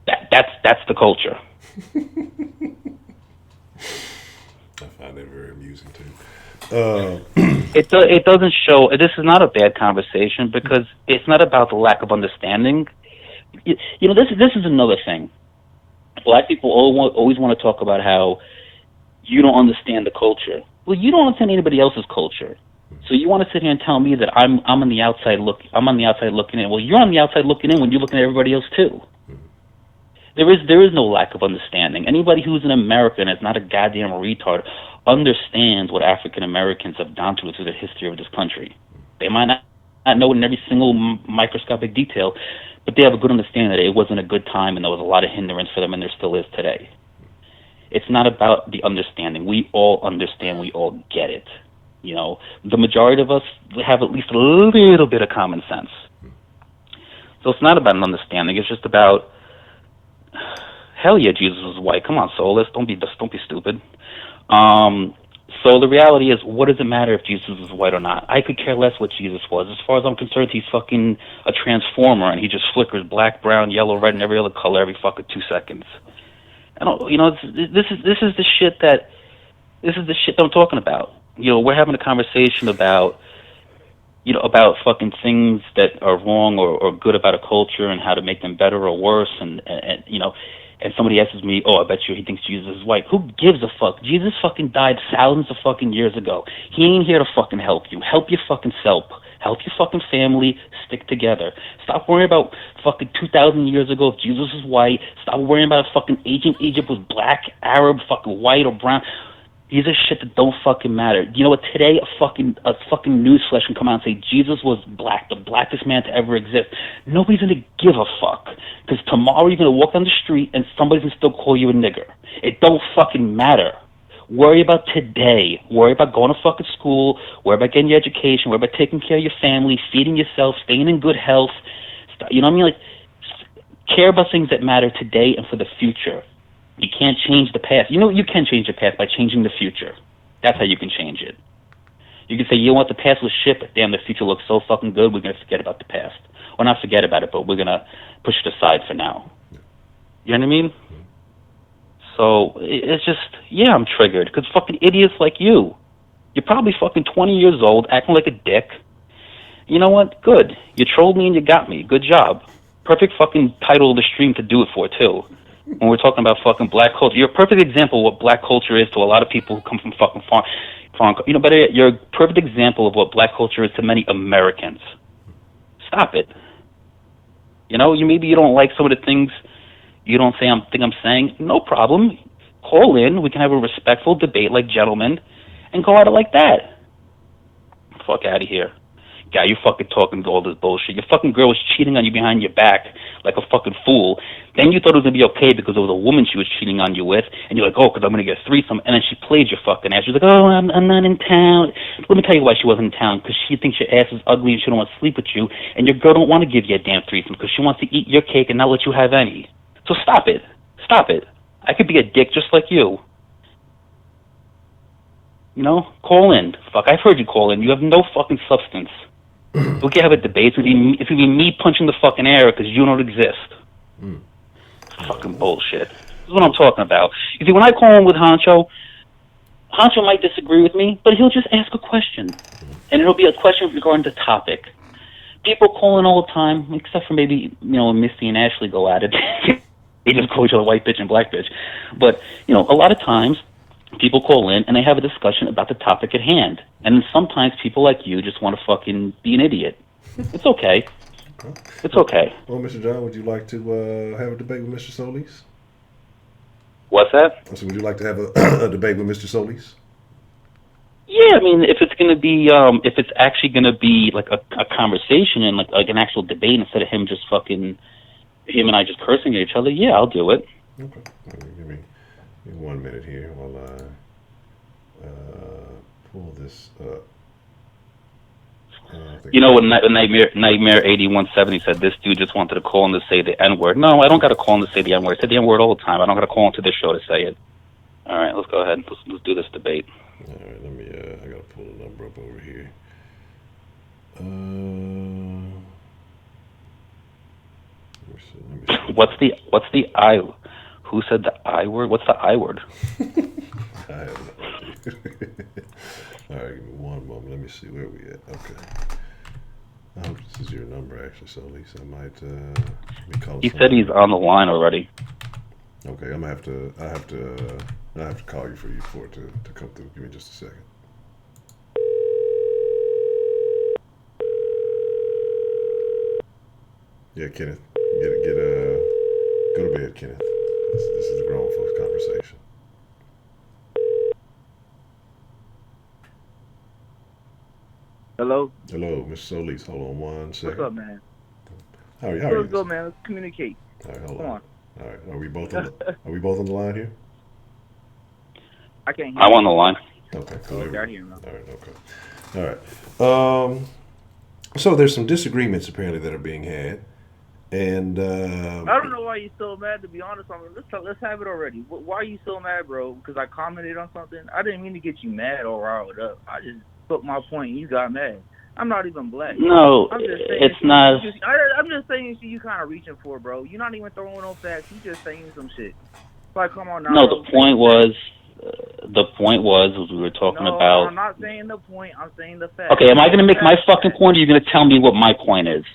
That's the culture. I find that very amusing too. It doesn't show. This is not a bad conversation because it's not about the lack of understanding. This is another thing. Black people always want to talk about how you don't understand the culture. Well, you don't understand anybody else's culture. So you want to sit here and tell me that I'm on the outside looking in. Well, you're on the outside looking in when you're looking at everybody else too. There is no lack of understanding. Anybody who's an American and is not a goddamn retard understands what African Americans have gone through the history of this country. They might not know it in every single microscopic detail, but they have a good understanding that it wasn't a good time and there was a lot of hindrance for them, and there still is today. It's not about the understanding. We all understand. We all get it. The majority of us have at least a little bit of common sense. So it's not about an understanding. It's just about, hell yeah, Jesus was white. Come on, soulless. Don't be stupid. So the reality is, what does it matter if Jesus is white or not? I could care less what Jesus was. As far as I'm concerned, he's fucking a transformer, and he just flickers black, brown, yellow, red, and every other color every fucking 2 seconds. This is the shit that I'm talking about. We're having a conversation about fucking things that are wrong or good about a culture and how to make them better or worse, and somebody asks me, oh, I bet you he thinks Jesus is white. Who gives a fuck? Jesus fucking died thousands of fucking years ago. He ain't here to fucking help you. Help your fucking self. Help your fucking family. Stick together. Stop worrying about fucking 2,000 years ago if Jesus was white. Stop worrying about if fucking ancient Egypt was black, Arab, fucking white or brown. These are shit that don't fucking matter. You know what? Today, a fucking newsflash can come out and say Jesus was black, the blackest man to ever exist. Nobody's gonna give a fuck, because tomorrow you're gonna walk down the street and somebody's gonna still call you a nigger. It don't fucking matter. Worry about today. Worry about going to fucking school. Worry about getting your education. Worry about taking care of your family, feeding yourself, staying in good health. You know what I mean? Like, care about things that matter today and for the future. You can't change the past. You can change the past by changing the future. That's how you can change it. You can say, you know what, the past was shit, but damn, the future looks so fucking good, we're going to forget about the past. Or not forget about it, but we're going to push it aside for now. You know what I mean? So, it's just, yeah, I'm triggered, because fucking idiots like you. You're probably fucking 20 years old, acting like a dick. You know what? Good. You trolled me and you got me. Good job. Perfect fucking title of the stream to do it for, too. When we're talking about fucking black culture, you're a perfect example of what black culture is to a lot of people who come from fucking foreign. But you're a perfect example of what black culture is to many Americans. Stop it. Maybe you don't like some of the things you don't think I'm saying. No problem. Call in. We can have a respectful debate like gentlemen, and go at it like that. Fuck out of here. Guy, you fucking talking all this bullshit. Your fucking girl was cheating on you behind your back like a fucking fool. Then you thought it was going to be okay because there was a woman she was cheating on you with, and you're like, oh, because I'm going to get a threesome. And then she played your fucking ass. She's like, oh, I'm not in town. Let me tell you why she wasn't in town, because she thinks your ass is ugly and she don't want to sleep with you, and your girl don't want to give you a damn threesome because she wants to eat your cake and not let you have any. So stop it. Stop it. I could be a dick just like you. Call in. Fuck, I've heard you call in. You have no fucking substance. We can have a debate. It's going to be me punching the fucking air because you don't exist. Fucking bullshit. This is what I'm talking about. You see, when I call in with Honcho might disagree with me, but he'll just ask a question. And it'll be a question regarding the topic. People call in all the time, except for maybe, Misty and Ashley go at it. They just call each other white bitch and black bitch. But, a lot of times, people call in and they have a discussion about the topic at hand. And then sometimes people like you just want to fucking be an idiot. It's okay. It's okay. Well, Mr. John, would you like to have a debate with Mr. Solis? What's that? So would you like to have a, a debate with Mr. Solis? Yeah, I mean, if it's gonna be, if it's actually gonna be like a conversation and like an actual debate instead of him just fucking him and I just cursing at each other, yeah, I'll do it. Okay. Give me 1 minute here while I pull this up. You know, when Nightmare 8170 said this dude just wanted to call in to say the N word. No, I don't got to call in to say the N word. I said the N word all the time. I don't got to call into this show to say it. All right, let's go ahead. Let's do this debate. All right, let me. I gotta pull the number up over here. Let me see. What's the I? Who said the I word? What's the I word? I have no idea. All right, give me 1 moment. Let me see where we at. Okay. I hope this is your number, actually, so at least I might be calling. He said he's on the line already. Okay, I have to call you for it to come through. Give me just a second. Yeah, Kenneth, go to bed, Kenneth. This is a grown folks conversation. Hello, Mr. Solis. Hold on 1 second. what's up, man? How are you? Let's go, man. Let's communicate. All right, hold Come on. All right, are we both on the line here? I can't hear I'm on the line. Okay, cool. Okay, I hear you now. All right, okay. All right. So there's some disagreements apparently that are being had, and I don't know why you're so mad. To be honest, let's have it already. Why are you so mad, bro? Because I commented on something. I didn't mean to get you mad or riled up. I just put my point. You got mad. I'm not even black. No, I'm just saying it's not. I'm just saying shit you kind of reaching for, bro. You're not even throwing no facts. You just saying some shit. Like, come on now. No, the point was we were talking about. I'm not saying the point. I'm saying the fact. Okay, am I going to make my fucking point, or are you going to tell me what my point is?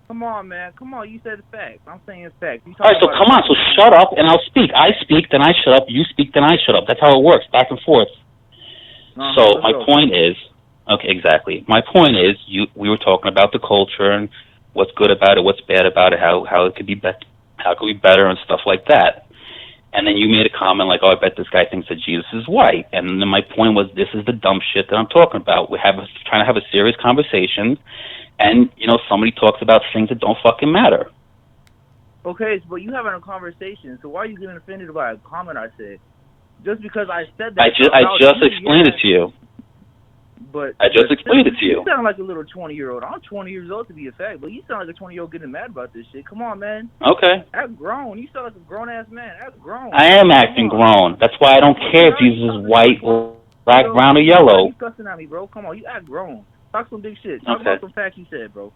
Come on, man. Come on. You said facts. I'm saying facts. All right, so come on. So shut up, and I'll speak. I speak, then I shut up. You speak, then I shut up. That's how it works, back and forth. So my point is, okay, exactly. My point is, we were talking about the culture and what's good about it, what's bad about it, how it could be how it could be better, and stuff like that. And then you made a comment like, "Oh, I bet this guy thinks that Jesus is white." And then my point was, this is the dumb shit that I'm talking about. Trying to have a serious conversation, and somebody talks about things that don't fucking matter. Okay, but you having a conversation, so why are you getting offended by a comment I said? Just because I said that. I just explained it to you. But I just explained it to you. You sound like a little 20-year-old. I'm 20 years old to be a fact, but you sound like a 20-year-old getting mad about this shit. Come on, man. Okay. Act grown. You sound like a grown-ass man. Act grown. I am acting grown. That's why I don't care if Jesus is white or black, brown, or yellow. You cussing at me, bro. Come on, you act grown. Talk some big shit. Talk about some facts you said, bro.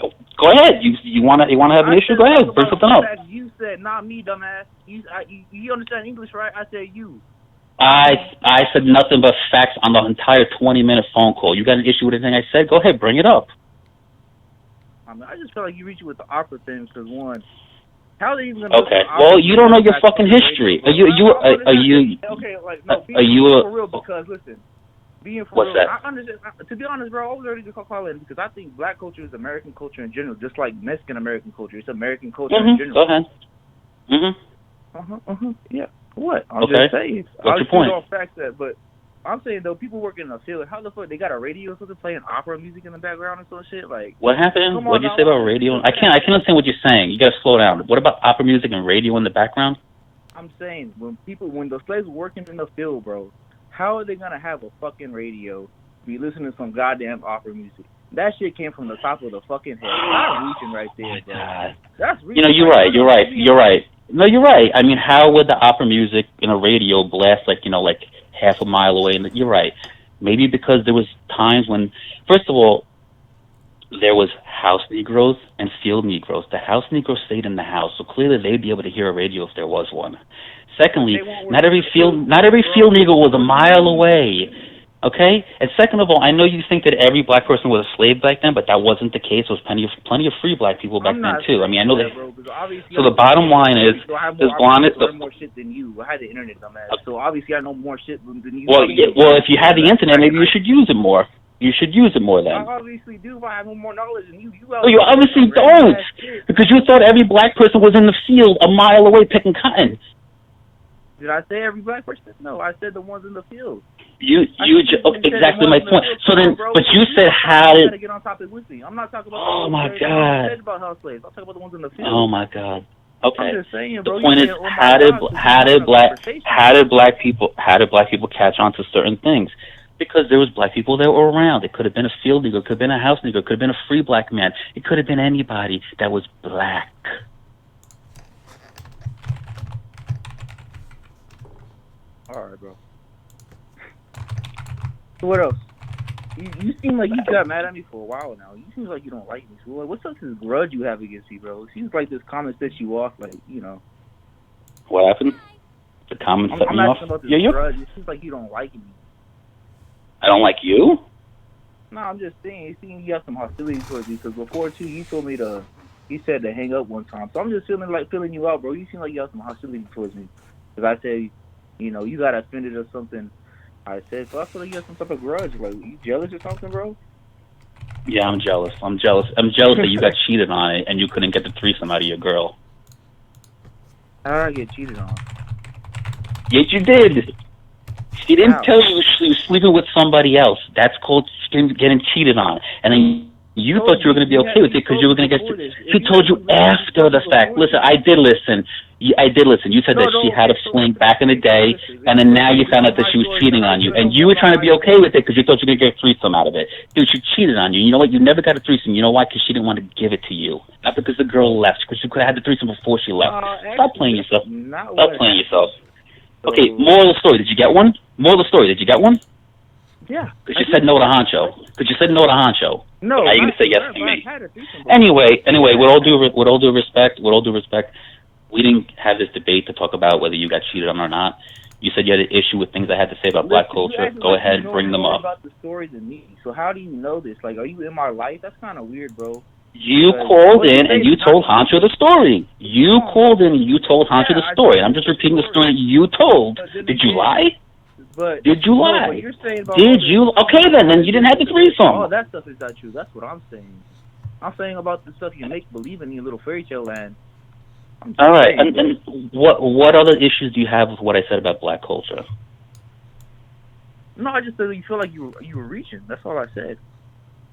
Oh, go ahead. You want to have an issue? Go ahead. Bring something up. You said, not me, dumbass. You understand English, right? I said you. I said nothing but facts on the entire 20-minute phone call. You got an issue with anything I said? Go ahead, bring it up. I mean, I just feel like you reach with the opera things because one, how are they even gonna? Okay. Well, you don't know your fucking history. Are you? Okay, like no. Are you for real? Because listen, being for what's real, that? I understand. To be honest, bro, I was already gonna call in because I think black culture is American culture in general, just like Mexican American culture. It's American culture in general. Go ahead. Yeah. What? I'm okay. just saying. What's your point? All facts that, but I'm saying though, people working in the field, how the fuck they got a radio or something playing opera music in the background and some shit? Like what happened? What did you say about radio? I can't understand what you're saying. You gotta slow down. What about opera music and radio in the background? I'm saying when the slaves were working in the field, bro, how are they gonna have a fucking radio, be listening to some goddamn opera music? That shit came from the top of the fucking head. That's reaching right there, bro. God. That's reaching. You're right. No, you're right. I mean, how would the opera music in a radio blast like half a mile away? And you're right. Maybe because there was times when, first of all, there was house Negroes and field Negroes. The house Negroes stayed in the house, so clearly they'd be able to hear a radio if there was one. Secondly, not every field Negro was a mile away. Okay? And second of all, I know you think that every black person was a slave back then, but that wasn't the case. There was plenty of free black people back then too. I mean, I know that. So the bottom line is, I learn more shit than you. I had the internet, dumbass. So obviously I know more shit than you. Well, if you had the internet, maybe you should use it more. You should use it more then. I obviously do if I have more knowledge than you. No, you obviously don't, because you thought every black person was in the field a mile away picking cotton. Did I say every black person? No, I said the ones in the field. Exactly my point. So then, but you said how did? To get on topic with me. I'm not talking about. Oh my God. Said about house slaves. I'm talking about the ones in the field. Oh my God. Okay. I'm just saying, bro. The point is, how did black people catch on to certain things? Because there was black people that were around. It could have been a field nigger, it could have been a house nigger, it could have been a free black man. It could have been anybody that was black. All right, bro. So what else? You seem like you got mad at me for a while now. You seem like you don't like me. So what's up with this grudge you have against me, bro? It seems like this comment set you off, like, you know. What happened? The comment set me off? I'm asking about this grudge. It seems like you don't like me. I don't like you? No, I'm just saying. It seems you have some hostility towards me, because before, too, you said to hang up one time. So I'm just feeling you out, bro. You seem like you have some hostility towards me. Because I said, you know, you got offended or something. I said, so I feel like you have some type of grudge. Like, you jealous or something, bro? Yeah, I'm jealous. I'm jealous that you got cheated on it and you couldn't get the threesome out of your girl. How did I get cheated on? Yes, you did. She didn't tell you she was sleeping with somebody else. That's called getting cheated on. And then you thought you were going to be okay with it because you were going to get... She told you after the fact. Listen, I did listen. I did listen. You said that she had a fling back in the day, and then now you found out that she was cheating on you. And you were trying to be okay with it because you thought you were going to get a threesome out of it. Dude, she cheated on you. You know what? You never got a threesome. You know why? Because she didn't want to give it to you. Not because the girl left, because she could have had the threesome before she left. Stop playing yourself. Stop playing yourself. Okay, moral of the story. Did you get one? Moral of the story. Did you get one? Yeah. Because you said no to Honcho. Because you said no to Honcho. No. Now you're going to say yes to me. Anyway, with all due respect, we didn't have this debate to talk about whether you got cheated on or not. You said you had an issue with things I had to say about black culture. Go ahead, bring them up. About the story than me. So how do you know this? Like, are you in my life? That's kind of weird, bro. You called in and you told Honcho the story. You called in and you told Honcho the story. And I'm just repeating the story you told. Did you lie? Did you lie? What you're saying about did you? Okay, then you didn't have the threesome. Oh, that stuff is not true. That's what I'm saying. I'm saying about the stuff you make believe in your little fairy tale land. All right, and what other issues do you have with what I said about black culture? No, I just said you feel like you were reaching. That's all I said.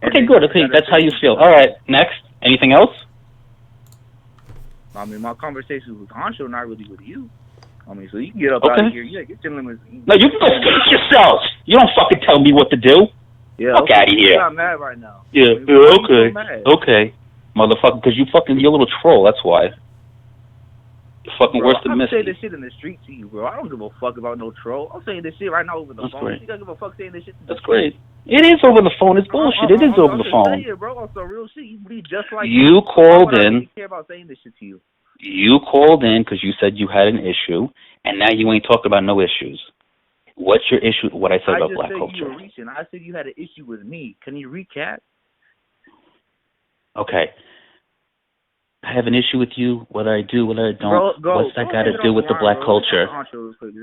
Okay, good. Okay, that's how you feel. All right, next. Anything else? I mean, my conversations with Honcho, not really with you. I mean, so you can get up out of here. Yeah, get your limits. No, you can go fix yourself. You don't fucking tell me what to do. Yeah, fuck out of here. I'm not mad right now. Yeah, okay. Motherfucker, because you're a little troll, that's why. You're fucking worse than Misty. I'm saying this shit in the street to you, bro. I don't give a fuck about no troll. I'm saying this shit right now over the phone. Great. You don't give a fuck saying this shit. That's great. It is over the phone. It's bullshit. It is over the phone. Saying, bro, on some real shit. You bleed just like you called in. I don't care about saying this shit to you. You called in because you said you had an issue, and now you ain't talking about no issues. What's your issue? What I said about black culture? You were reaching. I said you had an issue with me. Can you recap? Okay. I have an issue with you, whether I do, whether I don't. What's that got to do with the black culture?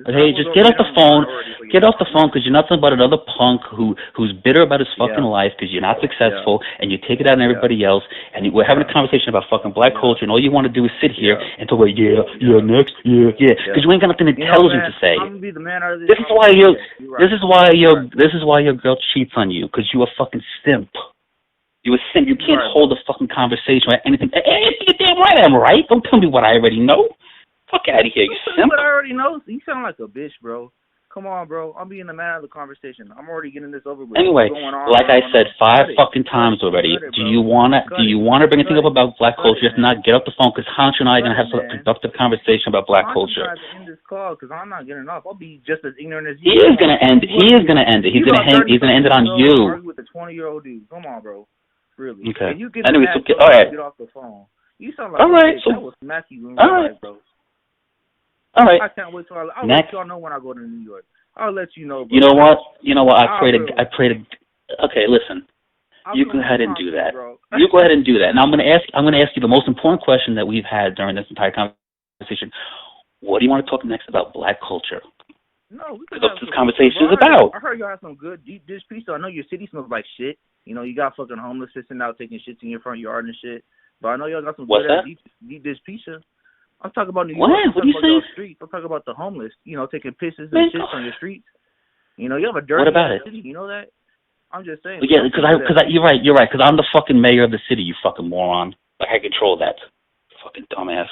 Hey, just get off the phone. Get off the phone because you're nothing but another punk who's bitter about his fucking life because you're not successful and you take it out on everybody else. And we're having a conversation about fucking black culture, and all you want to do is sit here and talk about next, because you ain't got nothing intelligent to say. This is why your girl cheats on you, because you a fucking simp. You a simp. You can't hold a fucking conversation or anything. You're damn right I'm right. Don't tell me what I already know. Fuck out of here, you simp. What I already know? You sound like a bitch, bro. Come on, bro. I'm being the man of the conversation. I'm already getting this over with. Anyway, like I said 5 fucking times already. Do you wanna bring anything up about black culture? If not, get off the phone because Honcho and I are gonna have some productive conversation about black culture. I'm trying to end this call because I'm not getting off. I'll be just as ignorant as you. He is gonna end it. He's gonna end it on you. With a 20-year-old dude. Come on, bro. Really. Okay. You get anyway, all right. Get off the phone. You sound like all right. So, I will smack you in real life, bro. All right. I can't wait till I'll let y'all know when I go to New York. I'll let you know. Bro. You know what? I pray to. Okay, listen. You go ahead and do that. You go ahead and do that. Now I'm going to ask you the most important question that we've had during this entire conversation. What do you want to talk next about black culture? No, we could That's have what this some. conversation is Bro, about. I heard y'all have some good deep dish pizza. I know your city smells like shit. You know, you got fucking homeless sitting out taking shits in your front yard and shit. But I know y'all got some What's good ass that? deep dish pizza. I'm talking about New What? York. I'm What talking are you about saying? y'all streets. I'm talking about the homeless. You know, taking pisses Man, and shits on your streets. You know, you have a what dirty about ass it? city. You know that? I'm just saying. Well, yeah, because you're right. Because I'm the fucking mayor of the city. You fucking moron. Like I control that. Fucking dumbass.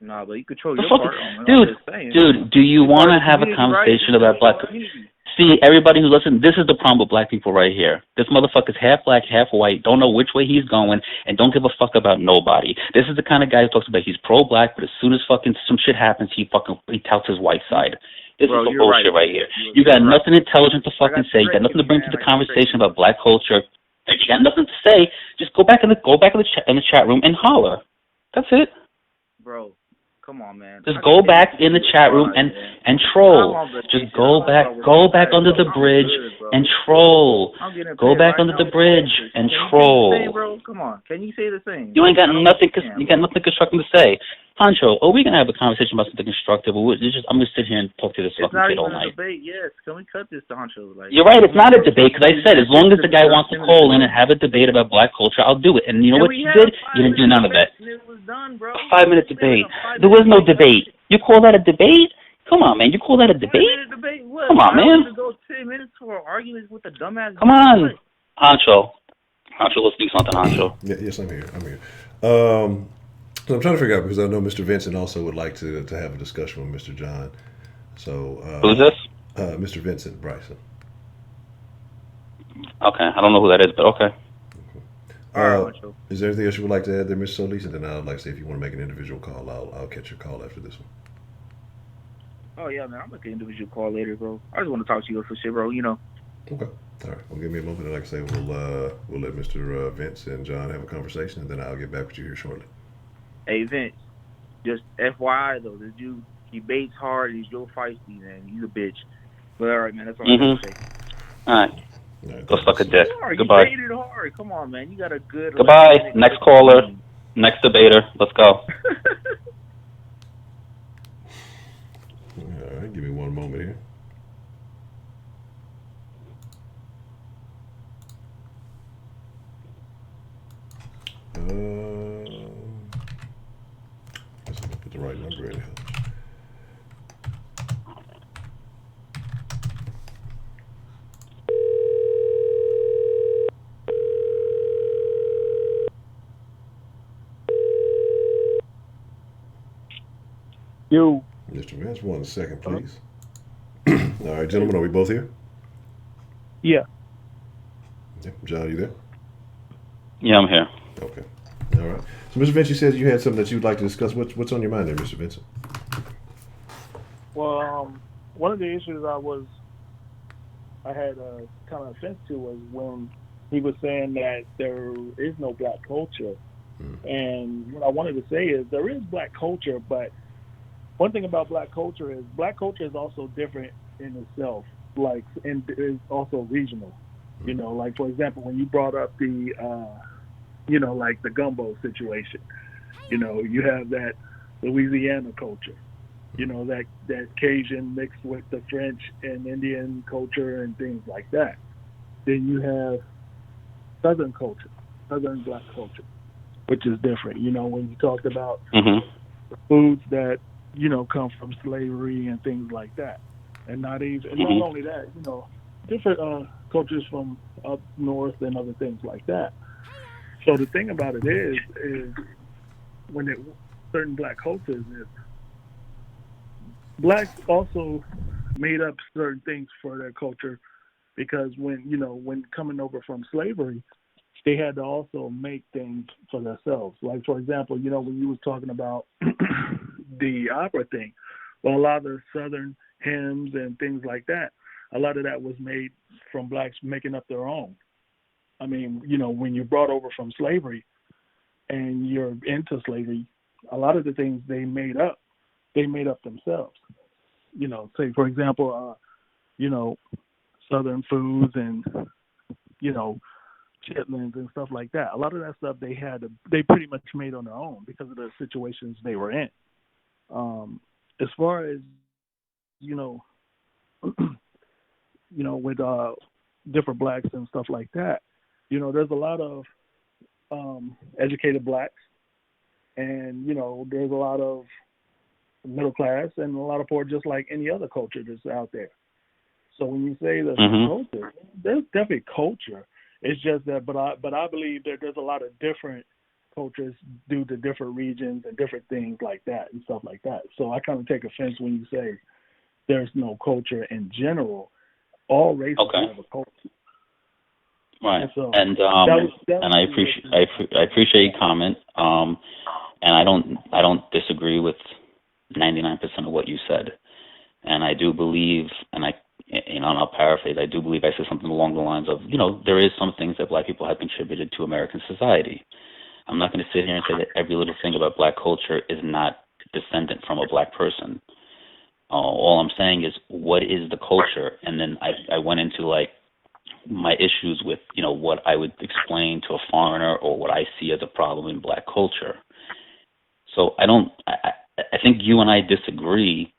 Nah, but you control The your fucking part on it. dude, I'm just saying. dude. Do you It's want part to of the have a community, right? conversation It's about part black? of the community. See, everybody who's listening, this is the problem with black people right here. This motherfucker's half black, half white, don't know which way he's going, and don't give a fuck about nobody. This is the kind of guy who talks about he's pro-black, but as soon as fucking some shit happens, he touts his white side. This is the bullshit right here. You got nothing intelligent to fucking say. You got nothing to bring to the conversation about black culture. If you got nothing to say, just go back in the chat room and holler. That's it. Bro, come on, man. Just go back in the chat room and troll. Just go back under the bridge and troll. Go back under the bridge and troll. Bro, come on. Can you say the same? You ain't got nothing. You got nothing constructive to say. Honcho, we gonna have a conversation about something constructive? Or I'm gonna sit here and talk to this fucking kid all night. It's not even a debate. Yes, can we cut this to Honcho? Like, you're right. It's not a debate because I said as long as the guy wants to call in and have a debate about black culture, I'll do it. And you know what you did? You didn't do none of that. It was done, bro. A 5-minute debate. There was no debate. You call that a debate? Come on, man. You call that a debate? Come on, man. Go 10 minutes for arguments with a dumbass. Come on, Honcho. Honcho, let's do something, Honcho. Yes, I'm here. So I'm trying to figure out because I know Mr. Vincent also would like to have a discussion with Mr. John. So who's this? Mr. Vincent Bryson. Okay, I don't know who that is, but okay. All right, is there anything else you would like to add there, Mr. Solis? And then I'd like to say if you want to make an individual call, I'll catch your call after this one. Oh yeah, man, I'll make an individual call later, bro. I just want to talk to you for shit, bro. You know. Okay. All right. Well, give me a moment, and like I say, we'll let Mr. Vince and John have a conversation, and then I'll get back with you here shortly. Hey Vince, just FYI though, this dude he baits hard, he's real feisty, man. He's a bitch. But all right, man, that's all I have to say. All right. Go suck a dick. Goodbye. You baited hard. Come on, man. You got a good. Goodbye. Next caller. Next debater. Let's go. All right. Give me one moment here. Let's put the right number in here. Yo. Mr. Vince, 1 second, please. All right, gentlemen, are we both here? Yeah. John, are you there? Yeah, I'm here. Okay. All right. So, Mr. Vince, you said you had something that you'd like to discuss. What's on your mind there, Mr. Vincent? Well, one of the issues I had kind of offense to was when he was saying that there is no black culture. And what I wanted to say is there is black culture, but one thing about black culture is also different in itself, like, and is also regional. You know, like, for example, when you brought up the, like the gumbo situation, you have that Louisiana culture, that Cajun mixed with the French and Indian culture and things like that. Then you have Southern culture, Southern black culture, which is different. When you talked about the foods that, come from slavery and things like that. And not only that, different cultures from up north and other things like that. So the thing about it is when certain black cultures is blacks also made up certain things for their culture because when coming over from slavery, they had to also make things for themselves. Like, for example, when you was talking about the opera thing, well, a lot of the Southern hymns and things like that, a lot of that was made from blacks making up their own. I mean, when you're brought over from slavery and you're into slavery, a lot of the things they made up themselves. Say, for example, Southern foods and, chitlins and stuff like that. A lot of that stuff they pretty much made on their own because of the situations they were in. As far as, with different blacks and stuff like that. There's a lot of educated blacks, and there's a lot of middle class and a lot of poor, just like any other culture that's out there. So when you say there's culture, there's definitely culture. It's just that, but I believe that there's a lot of different cultures due to different regions and different things like that and stuff like that. So I kind of take offense when you say there's no culture in general. All races have a culture. Right. And I appreciate your comment. And I don't disagree with 99% of what you said. And I do believe, and I'll paraphrase, I do believe I said something along the lines of, there is some things that black people have contributed to American society. I'm not going to sit here and say that every little thing about black culture is not descendant from a black person. All I'm saying is, what is the culture? And then I went into my issues with, what I would explain to a foreigner or what I see as a problem in black culture. So I think you and I disagree.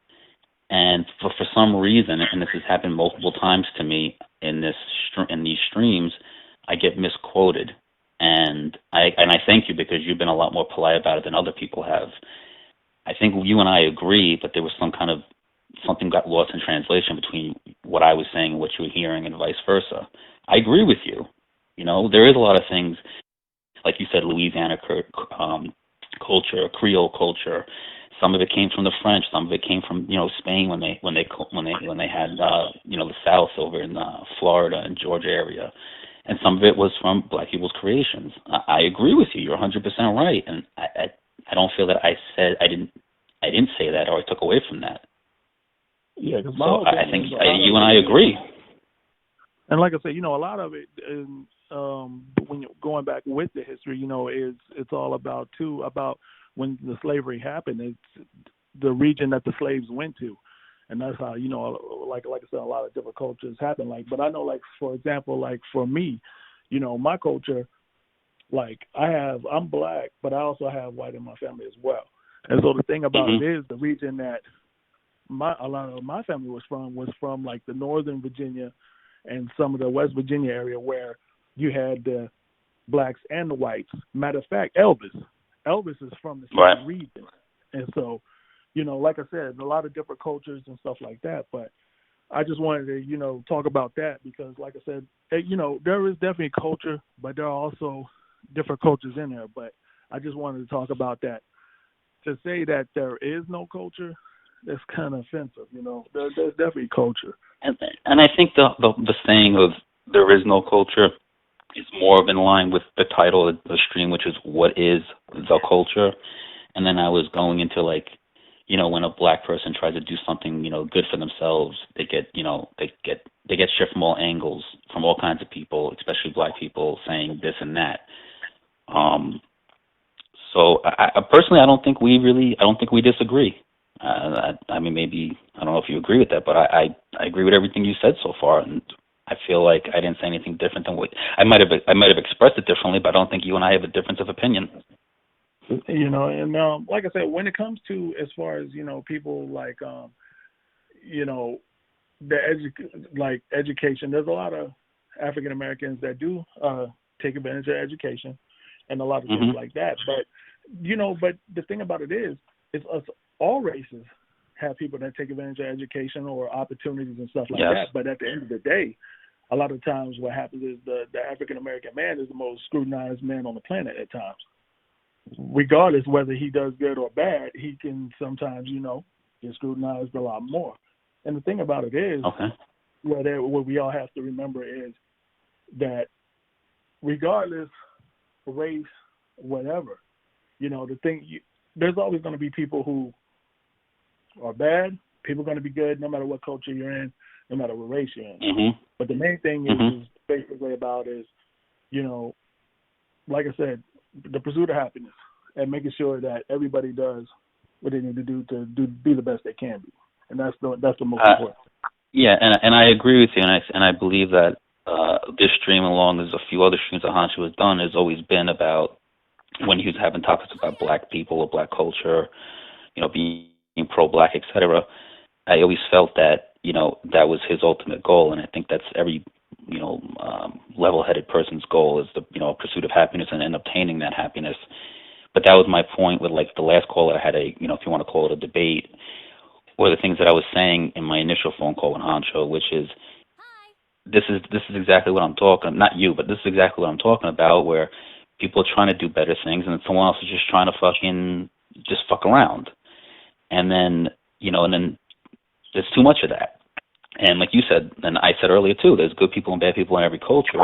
And for some reason, and this has happened multiple times to me in these streams, I get misquoted. And I thank you, because you've been a lot more polite about it than other people have. I think you and I agree, but there was something got lost in translation between what I was saying and what you were hearing, and vice versa. I agree with you. There is a lot of things, like you said, Louisiana culture, Creole culture. Some of it came from the French. Some of it came from Spain when they had the South over in Florida and Georgia area, and some of it was from black people's creations. I agree with you. You're 100% right, and I don't feel that I didn't say that or I took away from that. Yeah, so I think you and I agree. And like I said, a lot of it, when you're going back with the history, it's all about when the slavery happened. It's the region that the slaves went to, and that's how like I said, a lot of different cultures happen. But I know, for example, for me, my culture, I'm black, but I also have white in my family as well. And so the thing about it is, the region that a lot of my family was from the northern Virginia and some of the West Virginia area, where you had the blacks and the whites. Matter of fact, Elvis is from the same region. And so, like I said, a lot of different cultures and stuff like that. But I just wanted to, talk about that, because like I said, there is definitely culture, but there are also different cultures in there. But I just wanted to talk about that. To say that there is no culture, that's kind of offensive. There's definitely culture. And I think the saying of there is no culture is more of in line with the title of the stream, which is what is the culture. And then I was going into when a black person tries to do something, good for themselves, they get shit from all angles, from all kinds of people, especially black people, saying this and that. So I personally, I don't think we disagree. Maybe, I don't know if you agree with that, but I agree with everything you said so far, and I feel like I didn't say anything different than what I might have expressed it differently, but I don't think you and I have a difference of opinion. And like I said, when it comes to as far as people education, there's a lot of African Americans that do take advantage of education and a lot of things like that. But but the thing about it is, it's us. All races have people that take advantage of education or opportunities and stuff like that. But at the end of the day, a lot of times what happens is the African American man is the most scrutinized man on the planet at times. Regardless whether he does good or bad, he can sometimes, get scrutinized a lot more. And the thing about it is, what we all have to remember is that regardless of race, whatever, there's always going to be people who are bad. People are going to be good no matter what culture you're in, no matter what race you're in. But the main thing is basically about is, like I said, the pursuit of happiness and making sure that everybody does what they need to do to be the best they can be. And that's the most important. Yeah, and I agree with you, and I believe that this stream, along as a few other streams that Honcho has done, has always been about, when he was having topics about black people or black culture, being pro-black, etc., I always felt that, that was his ultimate goal. And I think that's every, level-headed person's goal is the, pursuit of happiness and obtaining that happiness. But that was my point with like the last call that I had if you want to call it a debate, or the things that I was saying in my initial phone call with Honcho, which is, this is exactly what I'm talking, not you, but this is exactly what I'm talking about, where people are trying to do better things and someone else is just trying to fuck around. And then, and then there's too much of that. And like you said, and I said earlier too, there's good people and bad people in every culture.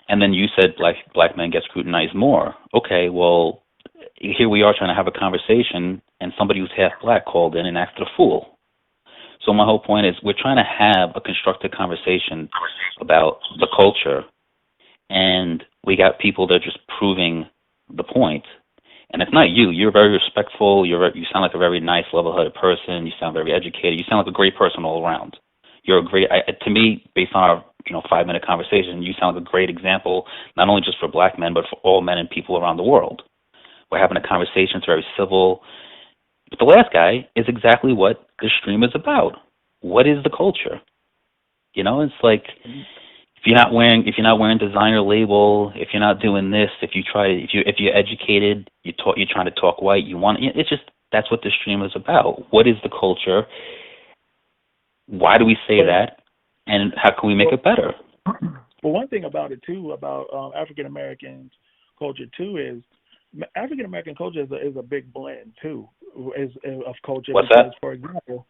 And then you said black men get scrutinized more. Okay, well, here we are trying to have a conversation, and somebody who's half black called in and acted a fool. So my whole point is we're trying to have a constructive conversation about the culture, and we got people that are just proving the point. And it's not you. You're very respectful. You sound like a very nice, level-headed person. You sound very educated. You sound like a great person all around. You're a great, to me, based on our 5-minute conversation, you sound like a great example, not only just for black men, but for all men and people around the world. We're having a conversation. It's very civil. But the last guy is exactly what this stream is about. What is the culture? It's like, if you're not wearing designer label, if you're not doing this, if you're educated, you're trying to talk white, it's just, that's what this stream is about. What is the culture? Why do we say that? And how can we make it better? Well, one thing about it too, about African American culture too, is African American culture is a big blend too, of culture. What's because, that? For example,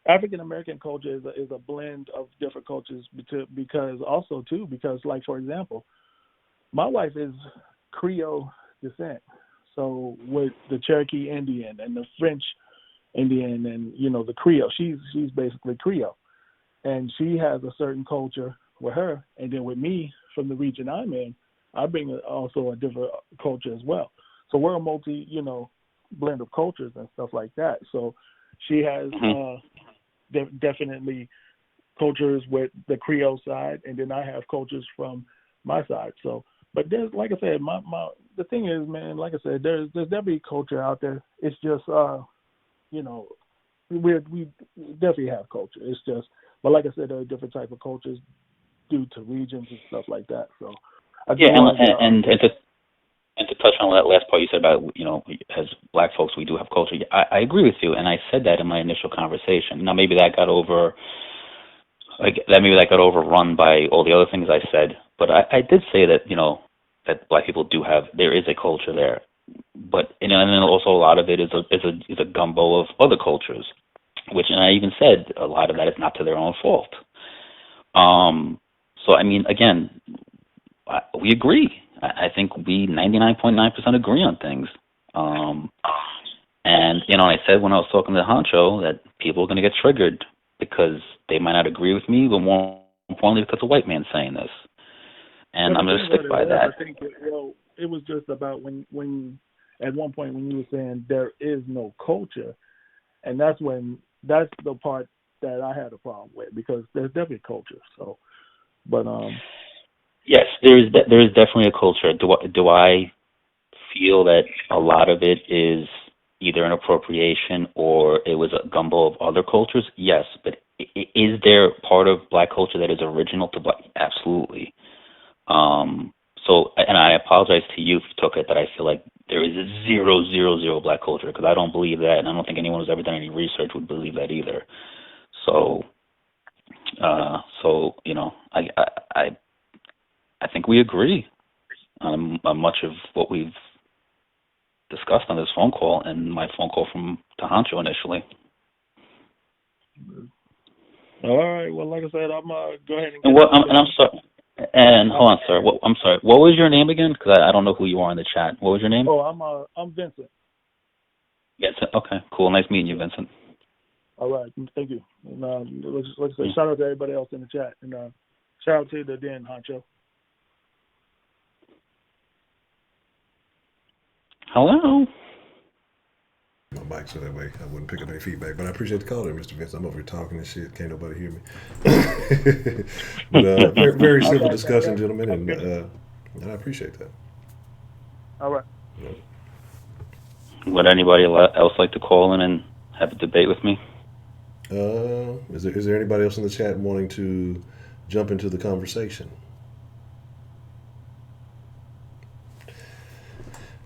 African American culture is a blend of different cultures because like, for example, my wife is Creole descent, so with the Cherokee Indian and the French Indian and the Creole, she's basically Creole, and she has a certain culture with her, and then with me from the region I'm in, I bring also a different culture as well. So we're a multi blend of cultures and stuff like that. So she has definitely cultures with the Creole side, and then I have cultures from my side. So, but there's, like I said, the thing is, man, like I said, there's definitely culture out there. It's just, we definitely have culture. It's just, but like I said, there are different type of cultures due to regions and stuff like that. So, and to touch on that last part you said about, as black folks, we do have culture. I agree with you, and I said that in my initial conversation. Now, maybe that got overrun by all the other things I said, but I did say that, that black people there is a culture there. But, and then also a lot of it is a gumbo of other cultures, and I even said a lot of that is not to their own fault. So, I mean, again, we agree. I think we 99.9% agree on things. And, I said when I was talking to Honcho that people are going to get triggered because they might not agree with me, but more importantly because a white man's saying this. And I'm going to stick by that. I think it was just about when at one point when you were saying there is no culture, and that's the part that I had a problem with, because there's definitely culture. So, but yes, there is definitely a culture. Do I feel that a lot of it is either an appropriation or it was a gumbo of other cultures? Yes, but is there part of black culture that is original to black? Absolutely. So, and I apologize to you if you took it that I feel like there is a 000 black culture, because I don't believe that, and I don't think anyone who's ever done any research would believe that either. So, I think we agree on much of what we've discussed on this phone call and my phone call to Honcho initially. All right. Well, like I said, I'm go ahead and. I'm sorry. And hold on, sir. I'm sorry. What was your name again? Because I don't know who you are in the chat. What was your name? Oh, I'm Vincent. Vincent. Okay, cool. Nice meeting you, Vincent. All right. Thank you. And let's say shout out to everybody else in the chat, and shout out to the Den Honcho. Hello. My mic so that way I wouldn't pick up any feedback, but I appreciate the call there, Mr. Vince. I'm over here talking and shit. Can't nobody hear me. But very, very simple discussion, gentlemen, and I appreciate that. All right. Yeah. Would anybody else like to call in and have a debate with me? Is there anybody else in the chat wanting to jump into the conversation?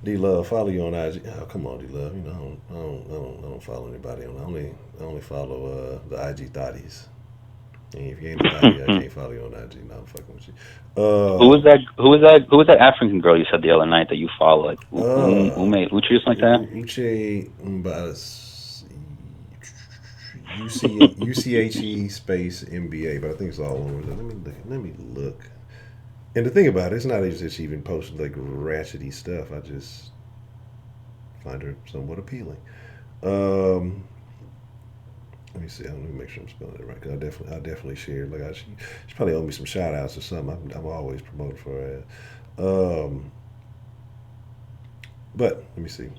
D Love, follow you on IG. Oh, come on, D Love. You know, I don't follow anybody on. I only follow the IG thotties. And if you ain't a thotty, I can't follow you on IG. No, I'm fucking with you. Who was that? Who was that African girl you said the other night that you follow? Like Uche or something like that? Uche UCHE space MBA, but I think it's all one word. Let me look. And the thing about it, it's not even that she even posted like ratchety stuff. I just find her somewhat appealing. Let me see. Let me make sure I'm spelling it right. Cause I definitely shared. Like she probably owed me some shout outs or something. I'm always promoting for her. But let me see.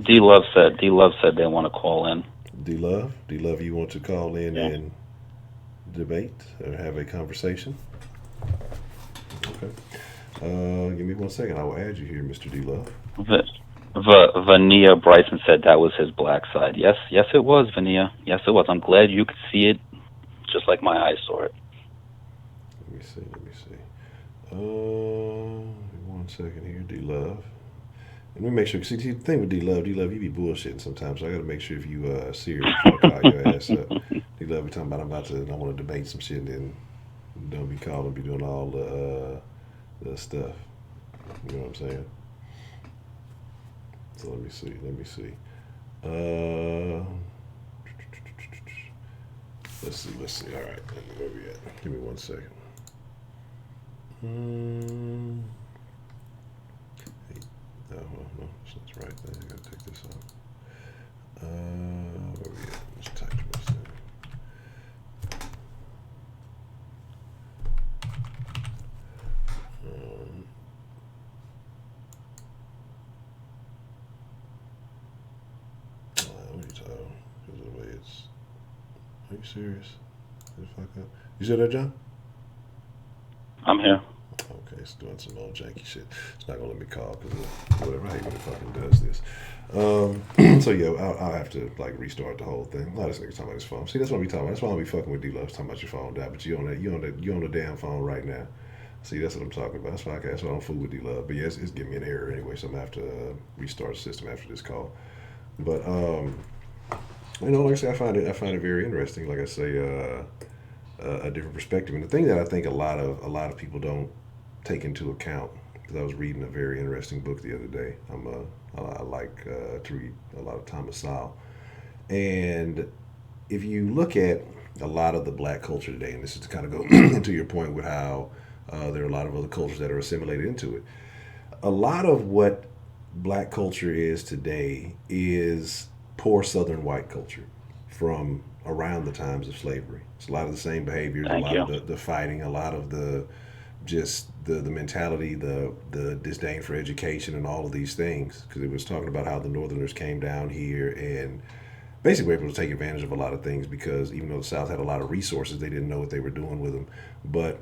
D Love said they want to call in. D Love, you want to call in and debate or have a conversation? Okay. Give me 1 second. I will add you here, Mr. D Love. Vania Bryson said that was his black side. Yes, it was, Vania. Yes, it was. I'm glad you could see it just like my eyes saw it. Let me see. 1 second here, D Love. And let me make sure. See, the thing with D Love, you be bullshitting sometimes. So I got to make sure if you serious before I call your ass up. D Love be talking about I want to debate some shit, and then don't be calling, be doing all the stuff. You know what I'm saying? So let me see. Let's see. All right, where we at? Give me 1 second. No, that's right. Then I gotta take this off. Where we at? Let's type this in. What are you talking? Because of the way it's. Are you serious? Did it fuck up? You said that, John? I'm here. Okay, it's doing some old janky shit. It's not gonna let me call because whatever. I hate when it fucking does this. So yeah, I'll have to like restart the whole thing. A lot of this nigga talking about his phone. See, that's what we talking about. That's why I be fucking with D-Love talking about your phone died, but you on the damn phone right now. See, that's what I'm talking about. That's why I don't fool with D-Love. But yeah, it's giving me an error anyway, so I'm gonna have to restart the system after this call. But like I say, I find it very interesting. Like I say, a different perspective, and the thing that I think a lot of people don't take into account, because I was reading a very interesting book the other day. I like to read a lot of Thomas Sowell, and if you look at a lot of the black culture today, and this is to kind of go into your point with how there are a lot of other cultures that are assimilated into it. A lot of what black culture is today is poor Southern white culture from around the times of slavery. It's a lot of the same behaviors, of the fighting, a lot of the just the mentality, the disdain for education and all of these things. Because it was talking about how the Northerners came down here and basically were able to take advantage of a lot of things, because even though the South had a lot of resources, they didn't know what they were doing with them. But